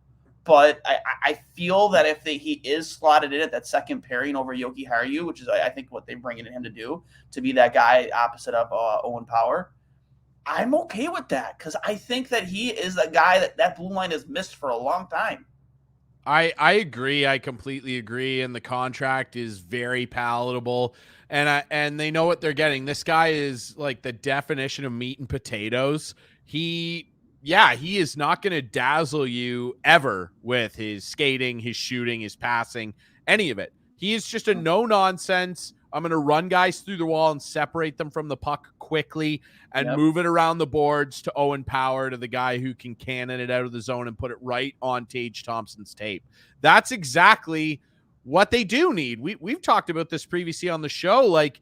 But I feel that if he is slotted in at that second pairing over Yoki Haru, which is, I think, what they're bringing him to do, to be that guy opposite of Owen Power, I'm okay with that, because I think that he is a guy that blue line has missed for a long time. I agree. I completely agree. And the contract is very palatable. And they know what they're getting. This guy is like the definition of meat and potatoes. He is not going to dazzle you ever with his skating, his shooting, his passing, any of it. He is just a no nonsense. I'm going to run guys through the wall and separate them from the puck quickly and move it around the boards to Owen Power, to the guy who can cannon it out of the zone and put it right on Tage Thompson's tape. That's exactly what they do need. We've talked about this previously on the show. Like,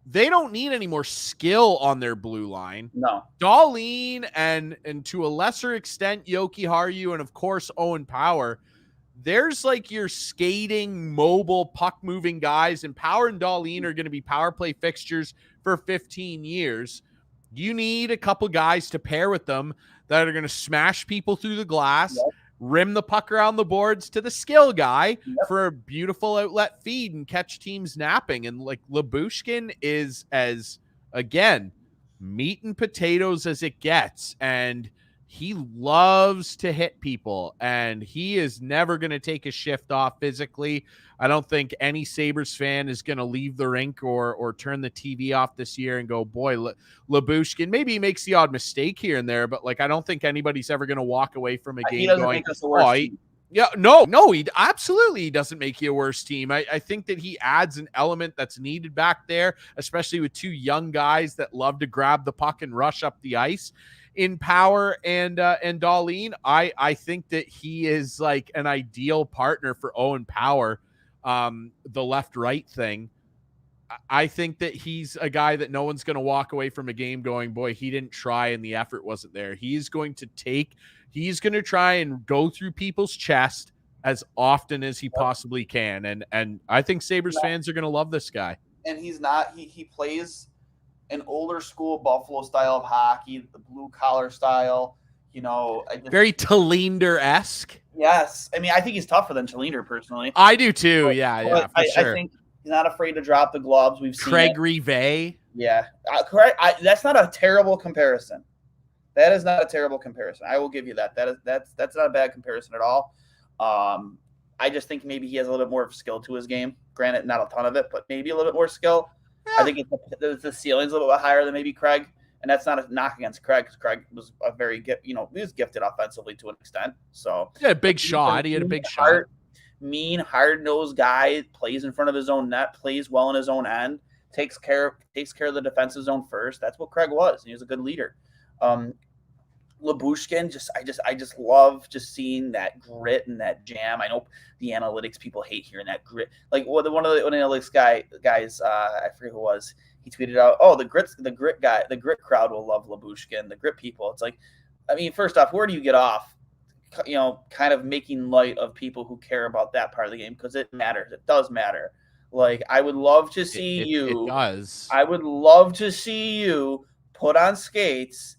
they don't need any more skill on their blue line. No. Dahlin and to a lesser extent, Yoki Haru and, of course, Owen Power. There's like your skating, mobile, puck-moving guys, and Power and Dahlin are going to be power play fixtures for 15 years. You need a couple guys to pair with them that are going to smash people through the glass, rim the puck around the boards to the skill guy for a beautiful outlet feed and catch teams napping. And like Lyubushkin is as, again, meat and potatoes as it gets. And he loves to hit people, and he is never going to take a shift off physically. I don't think any Sabres fan is going to leave the rink or turn the TV off this year and go, boy, Lyubushkin, maybe he makes the odd mistake here and there, but like, I don't think anybody's ever going to walk away from a game he doesn't going, make us the worst team. he absolutely doesn't make you a worse team. I think that he adds an element that's needed back there, especially with two young guys that love to grab the puck and rush up the ice. In Power and Dahlin, I think that he is like an ideal partner for Owen Power, the left-right thing. I think that he's a guy that no one's going to walk away from a game going, boy, he didn't try and the effort wasn't there. He's going to try and go through people's chest as often as he possibly can. And I think Sabres fans are going to love this guy. And he's not, he plays an older school Buffalo style of hockey, the blue collar style, very Tallinder-esque. Yes. I mean, I think he's tougher than Tallinder personally. I do too. But, yeah, for sure. I think he's not afraid to drop the gloves. We've seen Craig Rivet. Yeah. Correct. That's not a terrible comparison. That is not a terrible comparison. I will give you that. That's not a bad comparison at all. I just think maybe he has a little bit more skill to his game. Granted, not a ton of it, but maybe a little bit more skill. I think the ceiling's a little bit higher than maybe Craig, and that's not a knock against Craig, because Craig was a very he was gifted offensively to an extent. So he had a big shot. Mean, hard-nosed guy, plays in front of his own net, plays well in his own end, takes care of the defensive zone first. That's what Craig was, and he was a good leader. Lyubushkin, I just love just seeing that grit and that jam. I know the analytics people hate hearing that grit. Like one of the analytics guys, I forget who it was. He tweeted out, "Oh, the grit crowd will love Lyubushkin. The grit people." It's like, I mean, first off, where do you get off? Kind of making light of people who care about that part of the game, because it matters. It does matter. Like, I would love to see you. It does. I would love to see you put on skates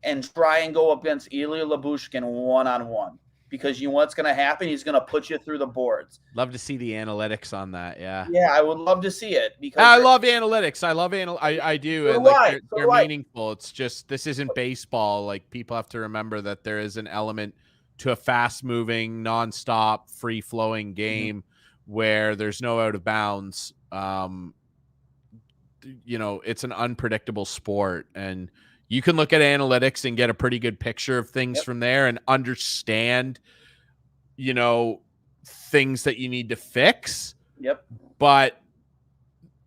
and try and go up against Ilya Lyubushkin one-on-one, because you know what's going to happen? He's going to put you through the boards. Love to see the analytics on that. Yeah. Yeah, I would love to see it, because I love analytics. I do. And like they're meaningful. It's just, this isn't baseball. Like, people have to remember that there is an element to a fast-moving, nonstop, free-flowing game where there's no out of bounds. It's an unpredictable sport, and you can look at analytics and get a pretty good picture of things from there and understand, things that you need to fix. Yep. But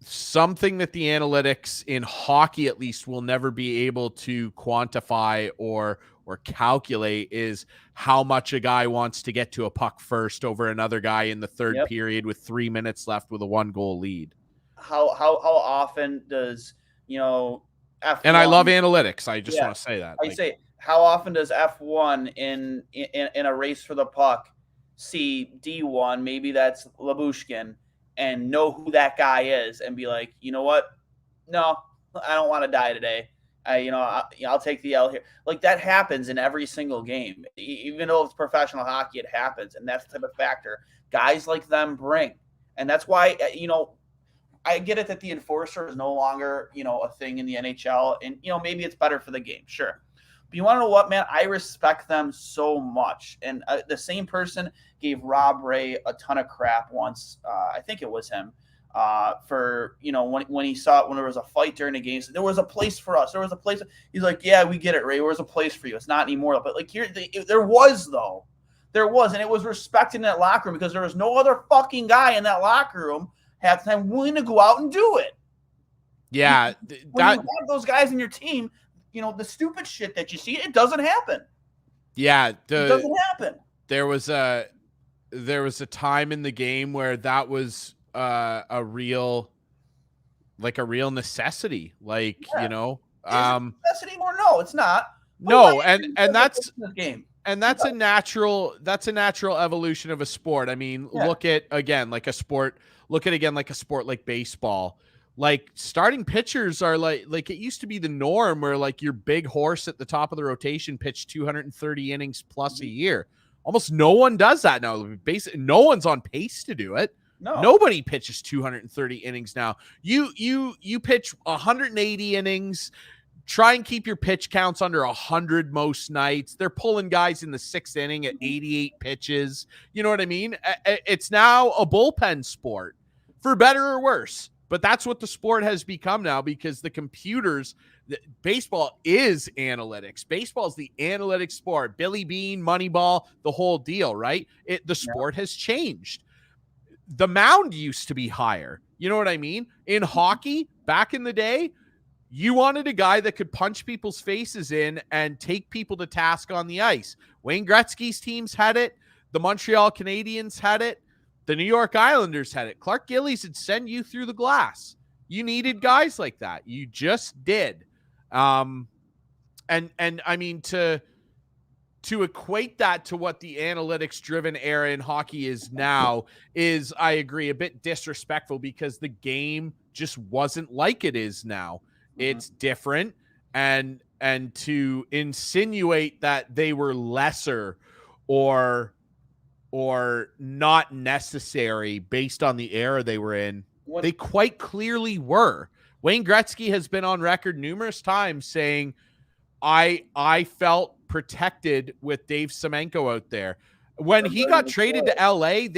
something that the analytics in hockey, at least, will never be able to quantify or calculate is how much a guy wants to get to a puck first over another guy in the third period with 3 minutes left with a 1-goal lead. How often does, F1, and I love analytics. I just want to say that. Say, how often does F1 in a race for the puck see D1, maybe that's Lyubushkin, and know who that guy is and be like, you know what? No, I don't want to die today. I'll take the L here. Like, that happens in every single game. Even though it's professional hockey, it happens. And that's the type of factor guys like them bring. And that's why, I get it that the enforcer is no longer, a thing in the NHL, and, maybe it's better for the game. Sure. But you want to know what, man? I respect them so much. And the same person gave Rob Ray a ton of crap once. I think it was him. For when he saw it, when there was a fight during the game, so there was a place for us. There was a place. He's like, yeah, we get it, Ray. There was a place for you. It's not anymore. But like there was, and it was respected in that locker room because there was no other fucking guy in that locker room half the time willing to go out and do it. Yeah, when you have those guys in your team, the stupid shit that you see, it doesn't happen. Yeah, it doesn't happen. There was a time in the game where that was a real necessity. Like, Is it a necessity or no, it's not. No, and that's this game. And that's a natural evolution of a sport. I mean, look at a sport like baseball. Like starting pitchers are like it used to be the norm where like your big horse at the top of the rotation pitched 230 innings plus a year. Almost no one does that now. Basically, no one's on pace to do it. No. Nobody pitches 230 innings now. You pitch 180 innings. Try and keep your pitch counts under 100 most nights. They're pulling guys in the 6th inning at 88 pitches. You know what I mean? It's now a bullpen sport, for better or worse. But that's what the sport has become now because the computers, baseball is analytics. Baseball is the analytics sport. Billy Beane, Moneyball, the whole deal, right? The sport has changed. The mound used to be higher. You know what I mean? In hockey, back in the day, you wanted a guy that could punch people's faces in and take people to task on the ice. Wayne Gretzky's teams had it. The Montreal Canadiens had it. The New York Islanders had it. Clark Gillies would send you through the glass. You needed guys like that. You just did. And I mean, to equate that to what the analytics-driven era in hockey is now is, I agree, a bit disrespectful because the game just wasn't like it is now. It's different, and to insinuate that they were lesser or not necessary based on the era they were in, they quite clearly were. Wayne Gretzky has been on record numerous times saying, I felt protected with Dave Semenko out there. When he got traded to LA,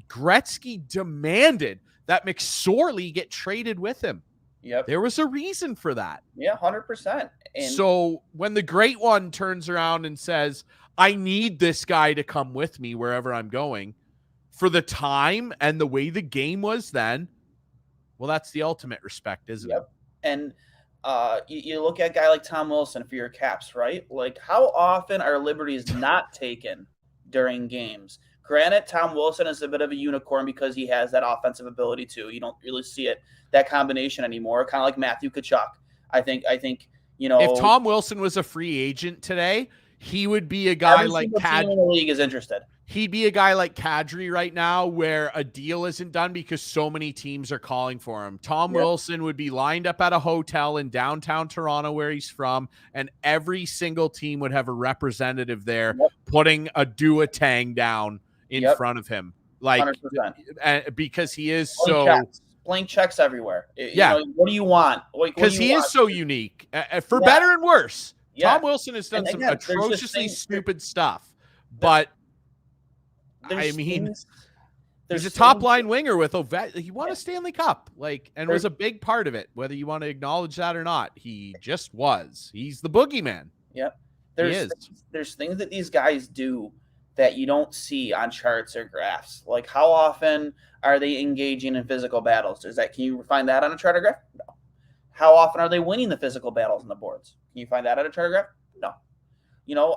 Gretzky demanded that McSorley get traded with him. Yep. There was a reason for that. Yeah, 100%. So when the great one turns around and says, I need this guy to come with me wherever I'm going, for the time and the way the game was then, well, that's the ultimate respect, isn't it? And you look at a guy like Tom Wilson for your Caps, right? Like, how often are liberties not taken during games? Granted, Tom Wilson is a bit of a unicorn because he has that offensive ability too. You don't really see that combination anymore. Kind of like Matthew Tkachuk. I think if Tom Wilson was a free agent today, he would be a guy like Kadri in the league is interested. He'd be a guy like Kadri right now where a deal isn't done because so many teams are calling for him. Tom Wilson would be lined up at a hotel in downtown Toronto where he's from, and every single team would have a representative there putting a Duatang down in front of him. Like 100%. Because he is blank checks everywhere. What do you want? Because he is so unique, for better and worse. Tom Wilson has done some atrociously stupid stuff, but I mean, he's a top-line winger with he won a Stanley Cup, was a big part of it, whether you want to acknowledge that or not. He just was. He's the boogeyman. Yep. There's things that these guys do that you don't see on charts or graphs. Like, how often are they engaging in physical battles? Can you find that on a chart or graph? No. How often are they winning the physical battles on the boards? Can you find that on a chart or graph? No.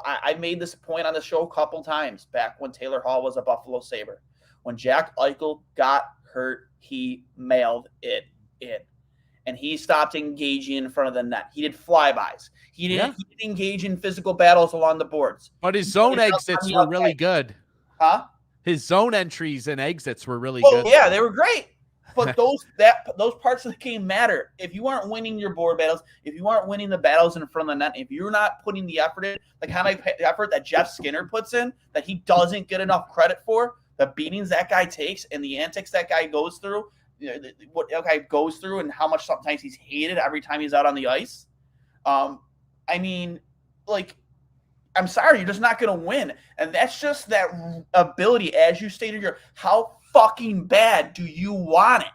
I made this point on the show a couple times back when Taylor Hall was a Buffalo Sabre. When Jack Eichel got hurt, he mailed it in. And he stopped engaging in front of the net. He did flybys. He didn't engage in physical battles along the boards. But his zone exits were really good. Huh? His zone entries and exits were really good. Yeah, they were great. But those parts of the game matter. If you aren't winning your board battles, if you aren't winning the battles in front of the net, if you're not putting the effort in, the kind of effort that Jeff Skinner puts in, that he doesn't get enough credit for, the beatings that guy takes and the antics that guy goes through, what that guy goes through and how much sometimes he's hated every time he's out on the ice. I mean, like, I'm sorry, you're just not going to win. And that's just that ability, as you stated here. How fucking bad do you want it?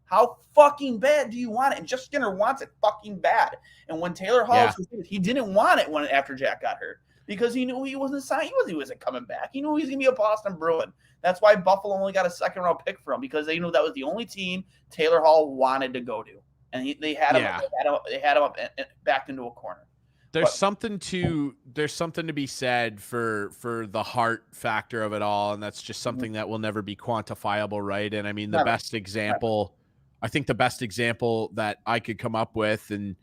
How fucking bad do you want it? And Jeff Skinner wants it fucking bad. And when Taylor Hall, he didn't want it after Jack got hurt because he knew he wasn't signed. He wasn't coming back. He knew he was going to be a Boston Bruin. That's why Buffalo only got a second-round pick for him, because they knew that was the only team Taylor Hall wanted to go to. And they had him, they had him backed into a corner. There's something to be said for the heart factor of it all, and that's just something that will never be quantifiable, right? And I mean, the best example that I could come up with, and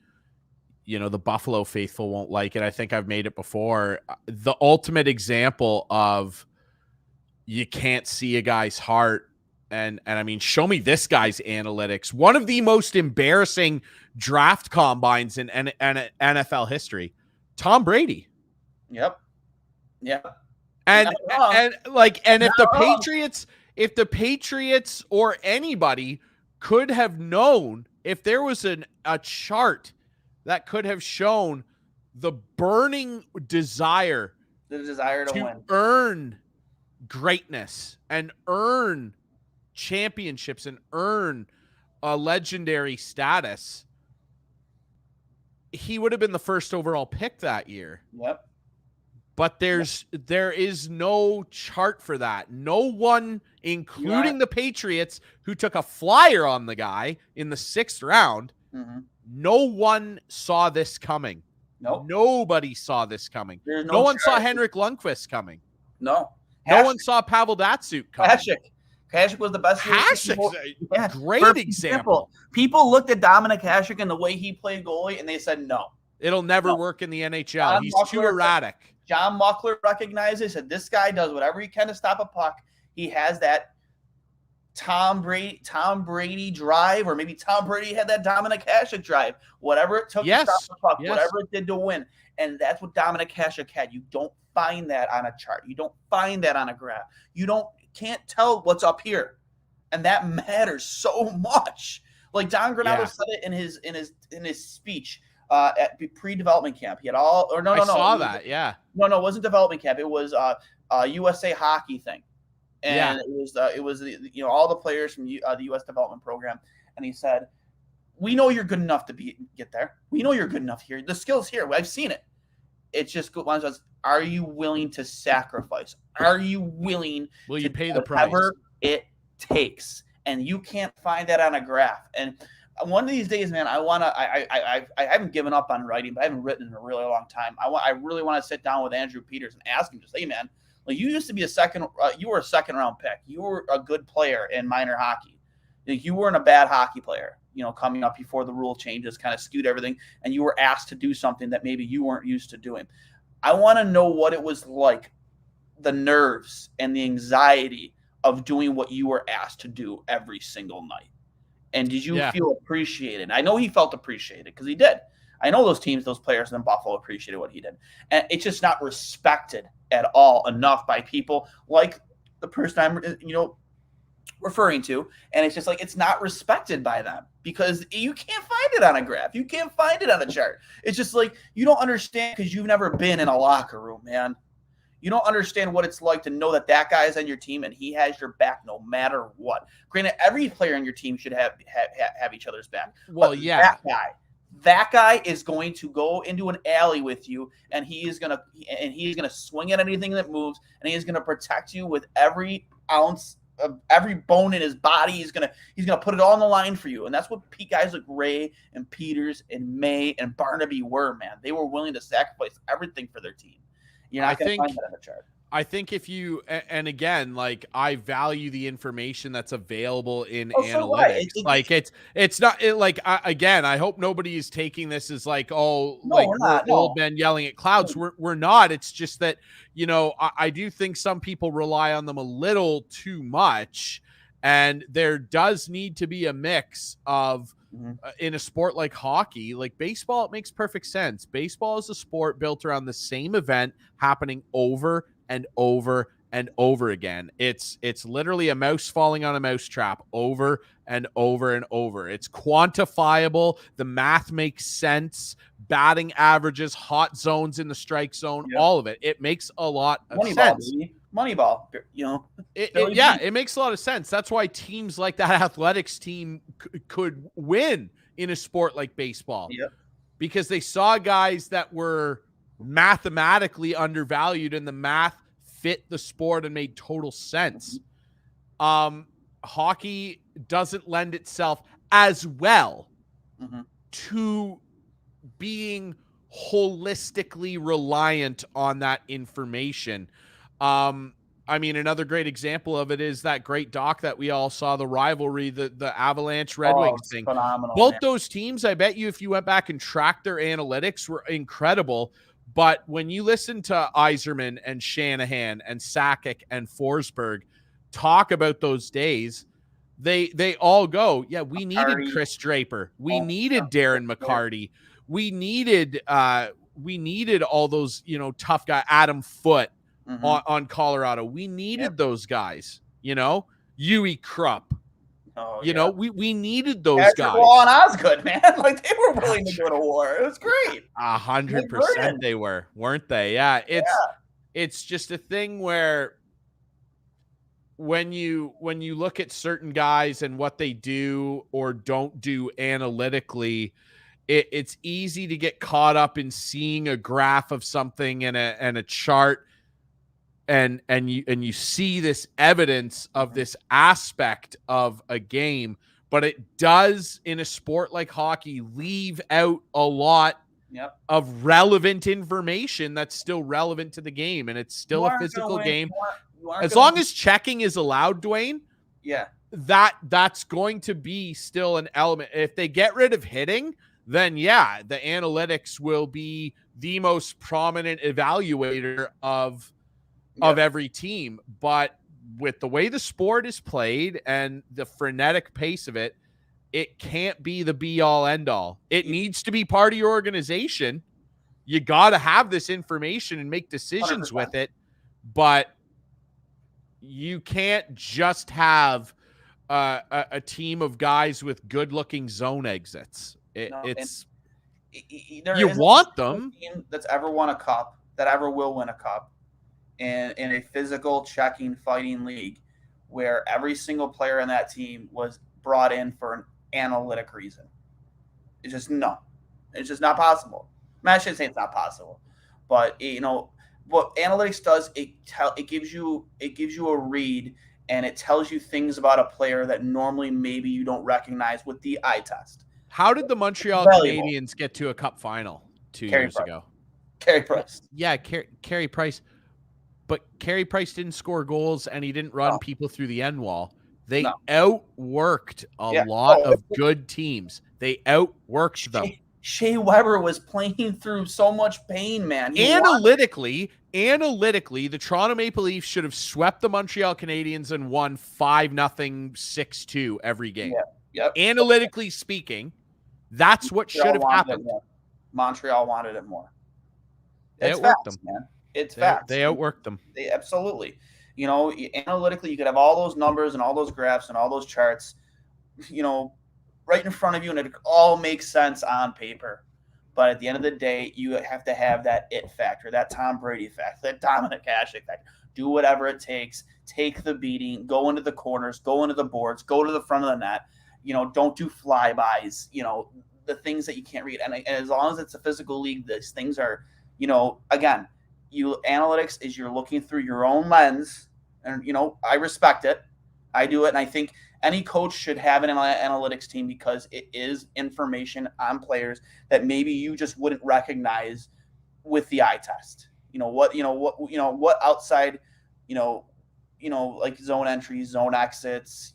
the Buffalo faithful won't like it, I think I've made it before, the ultimate example of you can't see a guy's heart. And I mean, show me this guy's analytics. One of the most embarrassing draft combines in NFL history. Tom Brady. Yep. And if the Patriots or anybody could have known, if there was a chart that could have shown the burning desire, to win, earn greatness and earn championships and earn a legendary status, he would have been the first overall pick that year. Yep. But there is no chart for that. No one, including the Patriots, who took a flyer on the guy in the 6th round, no one saw this coming. Nope. Nobody saw this coming. No one saw Henrik Lundqvist coming. No. No one saw Pavel Datsyuk coming. Hasek was the best. Hasek, great example. People looked at Dominic Hasek and the way he played goalie, and they said, no. It'll never work in the NHL. He's too erratic. John Muckler recognized it, said this guy does whatever he can to stop a puck. He has that Tom Brady drive, or maybe Tom Brady had that Dominic Hasek drive. Whatever it took to stop the puck, whatever it did to win. And that's what Dominic Hasek had. You don't find that on a chart. You don't find that on a graph. Can't tell what's up here. And that matters so much. Like Don Granato said it in his speech at pre-development camp. He had all, or no. I saw that. Yeah. No, it wasn't development camp. It was a USA hockey thing. And it was all the players from the U.S. development program. And he said, we know you're good enough to get there. We know you're good enough here. The skill's here. I've seen it. It's just good. Are you willing to sacrifice? Are you willing to pay the price? Whatever it takes. And you can't find that on a graph. And one of these days, man, I haven't given up on writing, but I haven't written in a really long time. I really want to sit down with Andrew Peters and ask him, just, hey, man, like, you used to be you were a second round pick. You were a good player in minor hockey. Like, you weren't a bad hockey player, coming up before the rule changes kind of skewed everything. And you were asked to do something that maybe you weren't used to doing. I want to know what it was like, the nerves and the anxiety of doing what you were asked to do every single night. And did you feel appreciated? I know he felt appreciated because he did. I know those players in Buffalo appreciated what he did. And it's just not respected at all enough by people like the person I'm, referring to. And it's just like, it's not respected by them because you can't find it on a graph. You can't find it on a chart. It's just like, you don't understand because you've never been in a locker room, man. You don't understand what it's like to know that guy is on your team and he has your back no matter what. Granted, every player on your team should have each other's back. Well, that guy is going to go into an alley with you, and he's gonna swing at anything that moves, and he's gonna protect you with every ounce of every bone in his body. He's gonna put it all on the line for you, and that's what guys like Ray and Peters and May and Barnaby were, man. They were willing to sacrifice everything for their team. You're not going to find that on the chart. I think if you, and again, like, I value the information that's available in analytics. Again, I hope nobody is taking this as like, old men yelling at clouds. We're not. It's just that, I do think some people rely on them a little too much, and there does need to be a mix of, in a sport like hockey. Like baseball, it makes perfect sense. Baseball is a sport built around the same event happening over and over and over again. It's literally a mouse falling on a mousetrap over and over and over. It's quantifiable. The math makes sense. Batting averages, hot zones in the strike zone, all of it. It makes a lot of sense. Moneyball, It makes a lot of sense. That's why teams like that athletics team could win in a sport like baseball. Yep. Because they saw guys that were mathematically undervalued, and the math fit the sport and made total sense. Hockey doesn't lend itself as well to being holistically reliant on that information. I mean, another great example of it is that great doc that we all saw, the rivalry, the Avalanche Red Wings thing. Phenomenal, Both those teams, I bet you if you went back and tracked their analytics, were incredible. But when you listen to Yzerman and Shanahan and Sakic and Forsberg talk about those days, they all go, yeah, we needed Chris Draper. We needed Darren McCarty. We needed all those, tough guys, Adam Foote on Colorado. We needed those guys, Yui Krupp. We needed those Patrick guys. Law and Osgood, man. Like, they were willing to go to war. It was great. 100% they were, weren't they? Yeah. It's just a thing where when you look at certain guys and what they do or don't do analytically, it's easy to get caught up in seeing a graph of something and a chart, and you see this evidence of this aspect of a game, but it does, in a sport like hockey, leave out a lot of relevant information that's still relevant to the game, and it's still a physical game. As long as checking is allowed, Duane, that's going to be still an element. If they get rid of hitting, then the analytics will be the most prominent evaluator of every team. But with the way the sport is played and the frenetic pace of it, it can't be the be all end all. It needs to be part of your organization. You got to have this information and make decisions 100%. With it, but you can't just have a team of guys with good looking zone exits. You want them. Team that's ever won a cup, that ever will win a cup, in a physical, checking, fighting league, where every single player on that team was brought in for an analytic reason. It's just not possible. I shouldn't say it's not possible, but what analytics does, it gives you a read, and it tells you things about a player that normally maybe you don't recognize with the eye test. How did the Montreal Canadiens get to a cup final 2 years ago? Carey Price. Yeah, Carey Price. But Carey Price didn't score goals, and he didn't run people through the end wall. They outworked a lot of good teams. They outworked them. Shea Weber was playing through so much pain, man. Analytically, the Toronto Maple Leafs should have swept the Montreal Canadiens and won 5-0, 6-2 every game. Yep. Analytically speaking, that's what should have happened. Montreal wanted it more. They outworked them, man. It's facts. They outworked them. They absolutely. Analytically, you could have all those numbers and all those graphs and all those charts, right in front of you, and it all makes sense on paper. But at the end of the day, you have to have that it factor, that Tom Brady factor, that Dominic Hasek factor. Do whatever it takes. Take the beating. Go into the corners. Go into the boards. Go to the front of the net. Don't do flybys. The things that you can't read. And as long as it's a physical league, these things are, again, analytics is you're looking through your own lens, and I respect it. I do it, and I think any coach should have an analytics team, because it is information on players that maybe you just wouldn't recognize with the eye test. What outside, like zone entries, zone exits.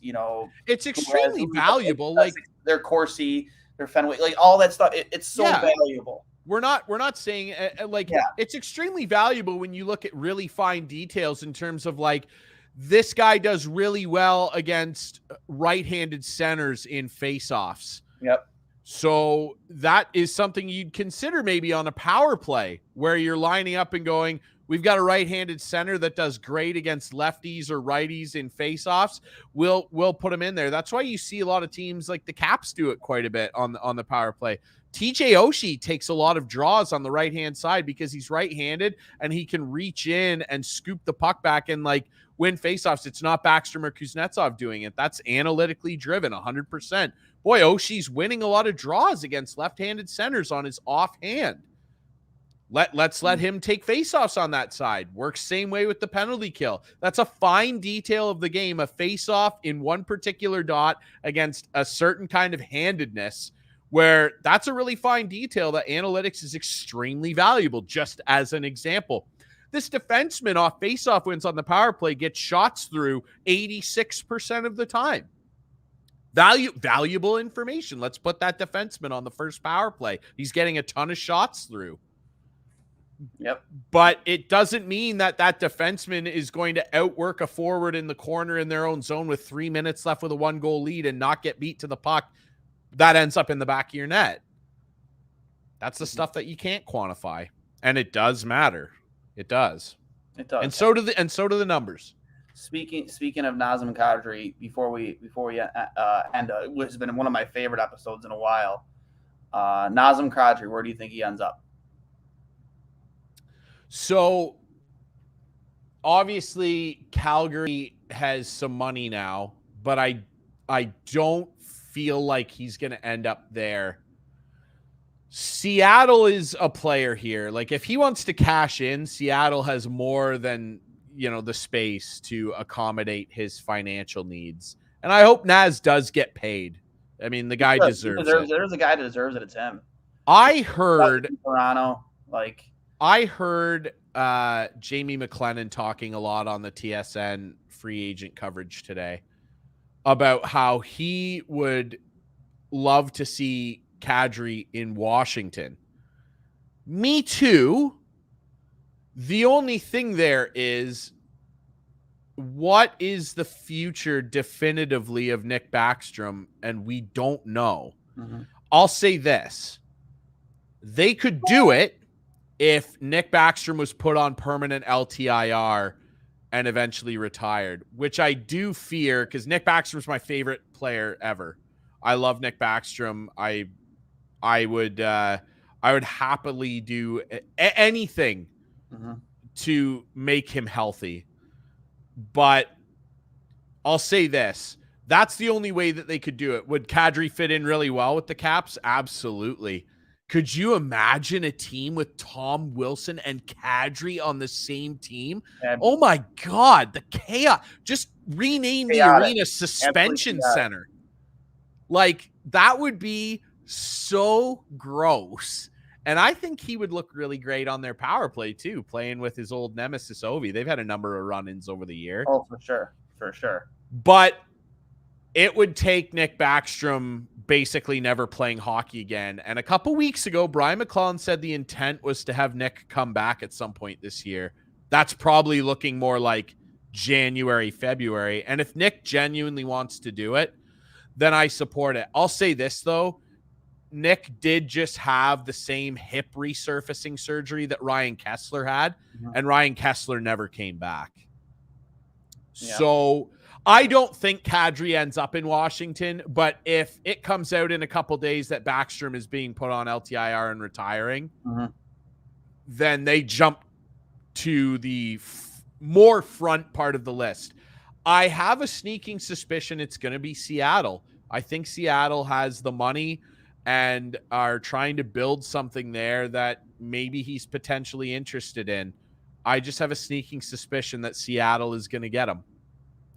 It's extremely valuable. Like their Corsi, their Fenway, like all that stuff. It's so valuable. We're not saying it's extremely valuable when you look at really fine details in terms of like, this guy does really well against right-handed centers in face-offs. Yep. So that is something you'd consider maybe on a power play, where you're lining up and going, We've got a right-handed center that does great against lefties or righties in faceoffs. We'll put him in there. That's why you see a lot of teams like the Caps do it quite a bit on the power play. TJ Oshie takes a lot of draws on the right-hand side because he's right-handed and he can reach in and scoop the puck back and like win faceoffs. It's not Backstrom or Kuznetsov doing it. That's analytically driven 100%. Boy, Oshie's winning a lot of draws against left-handed centers on his offhand. Let's let him take faceoffs on that side. Works same way with the penalty kill. That's a fine detail of the game, a faceoff in one particular dot against a certain kind of handedness, where that's a really fine detail that analytics is extremely valuable. Just as an example, this defenseman off faceoff wins on the power play gets shots through 86% of the time. Valuable information. Let's put that defenseman on the first power play. He's getting a ton of shots through. Yep. But it doesn't mean that defenseman is going to outwork a forward in the corner in their own zone with 3 minutes left with a 1-goal lead and not get beat to the puck. That ends up in the back of your net. That's the stuff that you can't quantify. And it does matter. It does. It does. And so do the numbers. Speaking of Nazem Kadri, before we end, which has been one of my favorite episodes in a while. Nazem Kadri, where do you think he ends up? So, obviously, Calgary has some money now, but I don't feel like he's going to end up there. Seattle is a player here. Like, if he wants to cash in, Seattle has more than, the space to accommodate his financial needs. And I hope Naz does get paid. I mean, the guy deserves it. There's a guy that deserves it. It's him. I heard Toronto, Jamie McLennan talking a lot on the TSN free agent coverage today about how he would love to see Kadri in Washington. Me too. The only thing there is, what is the future definitively of Nick Backstrom? And we don't know. Mm-hmm. I'll say this. They could do it if Nick Backstrom was put on permanent LTIR and eventually retired, which I do fear because Nick Backstrom's my favorite player ever. I love Nick Backstrom. I would happily do anything to make him healthy. But I'll say this. That's the only way that they could do it. Would Kadri fit in really well with the Caps? Absolutely. Could you imagine a team with Tom Wilson and Kadri on the same team? Oh my God, the chaos. Just rename the arena Suspension Center. Like, that would be so gross. And I think he would look really great on their power play too, playing with his old nemesis Ovi. They've had a number of run-ins over the year. Oh, for sure. For sure. But it would take Nick Backstrom basically never playing hockey again. And a couple weeks ago, Brian McClellan said the intent was to have Nick come back at some point this year. That's probably looking more like January, February. And if Nick genuinely wants to do it, then I support it. I'll say this, though. Nick did just have the same hip resurfacing surgery that Ryan Kessler had, and Ryan Kessler never came back. Yeah. So I don't think Kadri ends up in Washington, but if it comes out in a couple days that Backstrom is being put on LTIR and retiring, then they jump to the more front part of the list. I have a sneaking suspicion it's going to be Seattle. I think Seattle has the money and are trying to build something there that maybe he's potentially interested in. I just have a sneaking suspicion that Seattle is going to get him.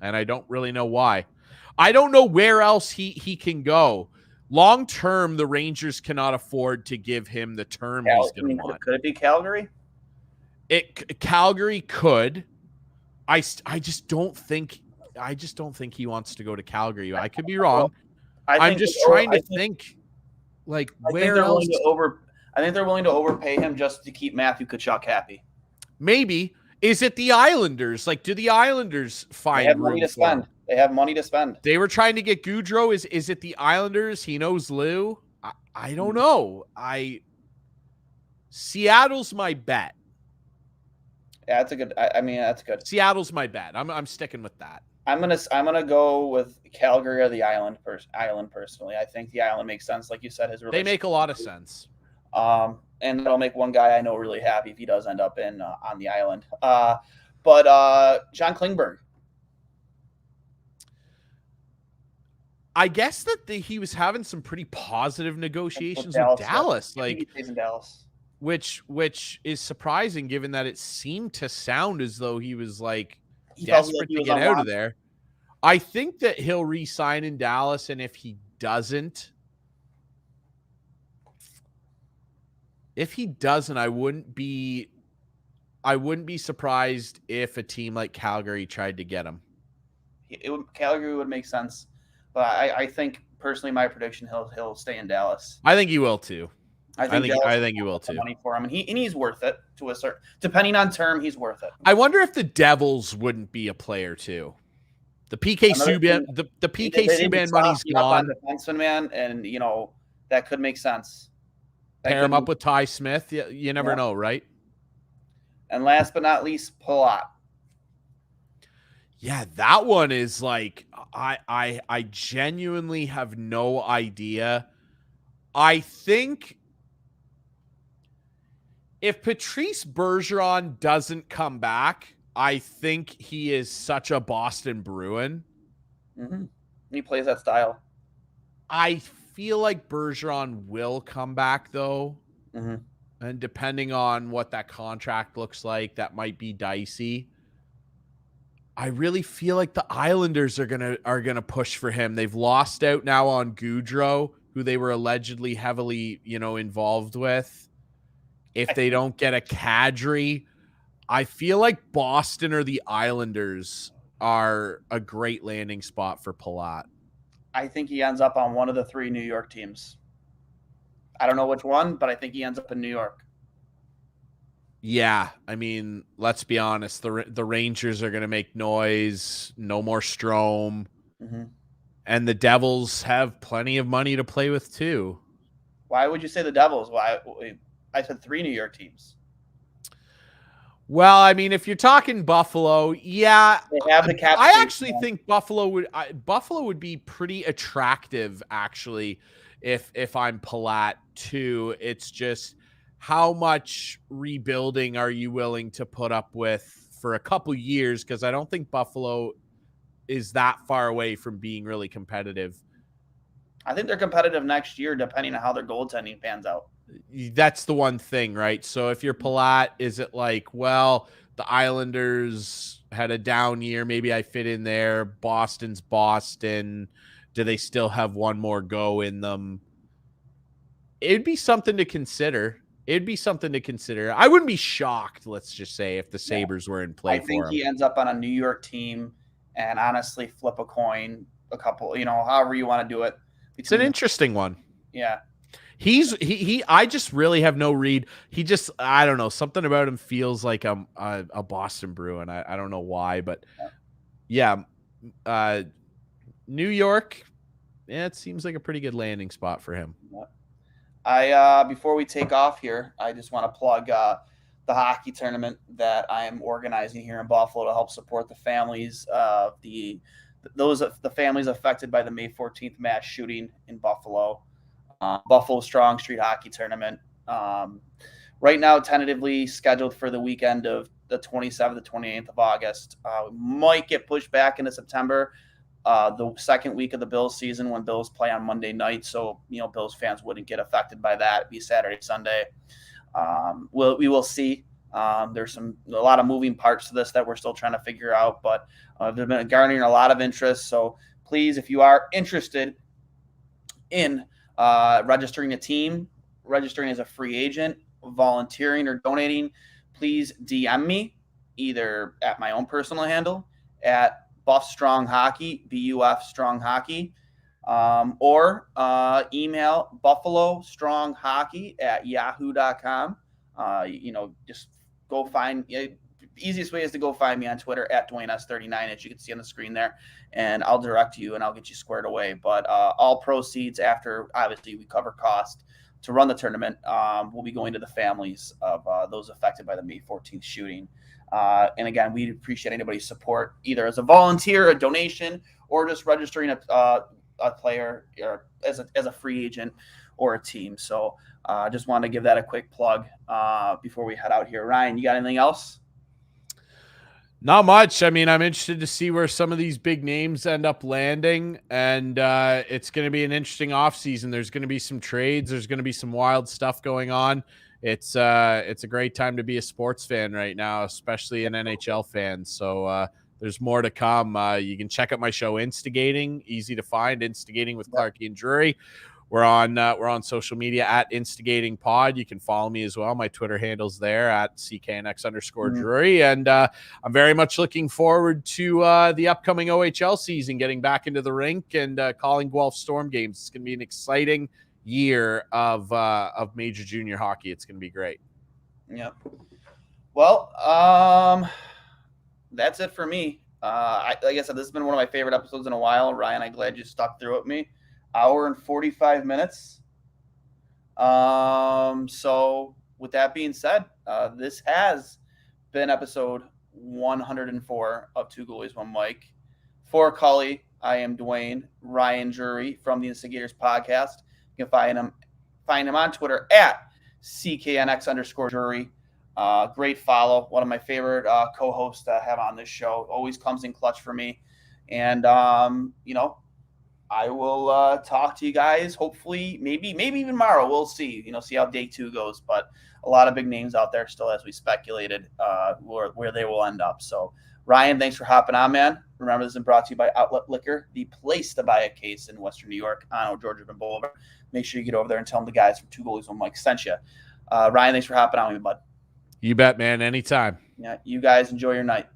And I don't really know why. I don't know where else he can go. Long term, the Rangers cannot afford to give him the term he's going to want. Could it be Calgary? Calgary could. I just don't think he wants to go to Calgary. I could be wrong. I'm just trying to think. Like, where else? I think they're willing to overpay him just to keep Matthew Tkachuk happy. Maybe. Is it the Islanders? Like, do the Islanders find money to spend? They have money to spend. They were trying to get Goudreau. Is it the Islanders? He knows Lou. I don't know. Seattle's my bet. Yeah, that's a good. I mean, that's good. Seattle's my bet. I'm sticking with that. I'm gonna go with Calgary or the Island. Island personally, I think the Island makes sense. Like you said, they make a lot of sense. And that'll make one guy I know really happy if he does end up in on the Island. But John Klingberg. I guess that he was having some pretty positive negotiations with Dallas. Yeah. Like he stays in Dallas. Which is surprising given that it seemed to sound as though he was like desperate to get out of there. I think that he'll re-sign in Dallas, and if he doesn't, I wouldn't be surprised if a team like Calgary tried to get him. Calgary would make sense, but I think personally, my prediction, he'll stay in Dallas. I think he will too. I think he will too. Money for him, and he's worth it to a certain. Depending on term, he's worth it. I wonder if the Devils wouldn't be a player too. The PK Subban, the PK Subban money's gone. Defenseman, man, and that could make sense. Pair him up with Ty Smith. You never know, right? And last but not least, Palat. Yeah, that one is like I genuinely have no idea. I think if Patrice Bergeron doesn't come back, I think he is such a Boston Bruin. Mm-hmm. He plays that style. I feel like Bergeron will come back, though. Mm-hmm. And depending on what that contract looks like, that might be dicey. I really feel like the Islanders are gonna push for him. They've lost out now on Gaudreau, who they were allegedly heavily, involved with. If they don't get a Kadri, I feel like Boston or the Islanders are a great landing spot for Palat. I think he ends up on one of the 3 New York teams. I don't know which one, but I think he ends up in New York. Yeah, I mean, let's be honest. The Rangers are going to make noise. No more Strome. Mm-hmm. And the Devils have plenty of money to play with, too. Why would you say the Devils? Why? I said 3 New York teams. Well, I mean, if you're talking Buffalo, yeah, they have the cap. I actually think Buffalo would be pretty attractive, actually, if I'm Palat too. It's just how much rebuilding are you willing to put up with for a couple years? Because I don't think Buffalo is that far away from being really competitive. I think they're competitive next year, depending on how their goaltending pans out. That's the one thing, right? So if you're Palat, is it like, well, the Islanders had a down year, maybe I fit in there. Boston's Boston. Do they still have one more go in them? It'd be something to consider. I wouldn't be shocked, let's just say, if the Sabres were in play for him. I think he ends up on a New York team and honestly flip a coin, a couple, however you want to do it. It's an interesting one. Yeah. I just really have no read. I don't know, something about him feels like a Boston Bruin. I don't know why, but yeah. New York, it seems like a pretty good landing spot for him. Before we take off here, I just want to plug the hockey tournament that I am organizing here in Buffalo to help support the families of the families affected by the May 14th mass shooting in Buffalo. Buffalo Strong Street Hockey Tournament. Right now, tentatively scheduled for the weekend of the 27th to 28th of August. Might get pushed back into September, the second week of the Bills season when Bills play on Monday night. So, Bills fans wouldn't get affected by that. It'd be Saturday, Sunday. We will see. There's a lot of moving parts to this that we're still trying to figure out, but they've been garnering a lot of interest. So please, if you are interested in registering a team, registering as a free agent, volunteering or donating, please DM me either at my own personal handle at Buff Strong Hockey, BUF Strong Hockey, or email Buffalo Strong Hockey at yahoo.com. Just go find, easiest way is to go find me on Twitter at DuaneS39, as you can see on the screen there, and I'll direct you and I'll get you squared away. But all proceeds, after obviously we cover cost to run the tournament, will be going to the families of those affected by the May 14th shooting. And again, we'd appreciate anybody's support, either as a volunteer, a donation, or just registering a player or as a free agent or a team. So just wanted to give that a quick plug before we head out here. Ryan, you got anything else? Not much. I mean, I'm interested to see where some of these big names end up landing, and it's going to be an interesting offseason. There's going to be some trades. There's going to be some wild stuff going on. It's a great time to be a sports fan right now, especially an NHL fan. So there's more to come. You can check out my show, Instigating, easy to find, Instigating with Clark and Drury. We're on social media at Instigating Pod. You can follow me as well. My Twitter handle's there at CKNX_Drury. And I'm very much looking forward to the upcoming OHL season, getting back into the rink and calling Guelph Storm games. It's going to be an exciting year of major junior hockey. It's going to be great. Yep. Well, that's it for me. Like I said, this has been one of my favorite episodes in a while. Ryan, I'm glad you stuck through with me. Hour and 45 minutes. So with that being said, this has been episode 104 of Two Goalies, One Mic. For Cully, I am Duane. Ryan Drury from the Instigators podcast. You can find him on Twitter at CKNX_Drury. Great follow. One of my favorite co-hosts to have on this show. Always comes in clutch for me. And, I will talk to you guys, hopefully, maybe even tomorrow. We'll see, see how day 2 goes. But a lot of big names out there still, as we speculated, where they will end up. So, Ryan, thanks for hopping on, man. Remember, this is brought to you by Outlet Liquor, the place to buy a case in Western New York on Georgia Boulevard. Make sure you get over there and tell them the guys from Two Goalies, One Mic sent you. Ryan, thanks for hopping on with me, bud. You bet, man. Anytime. Yeah, you guys enjoy your night.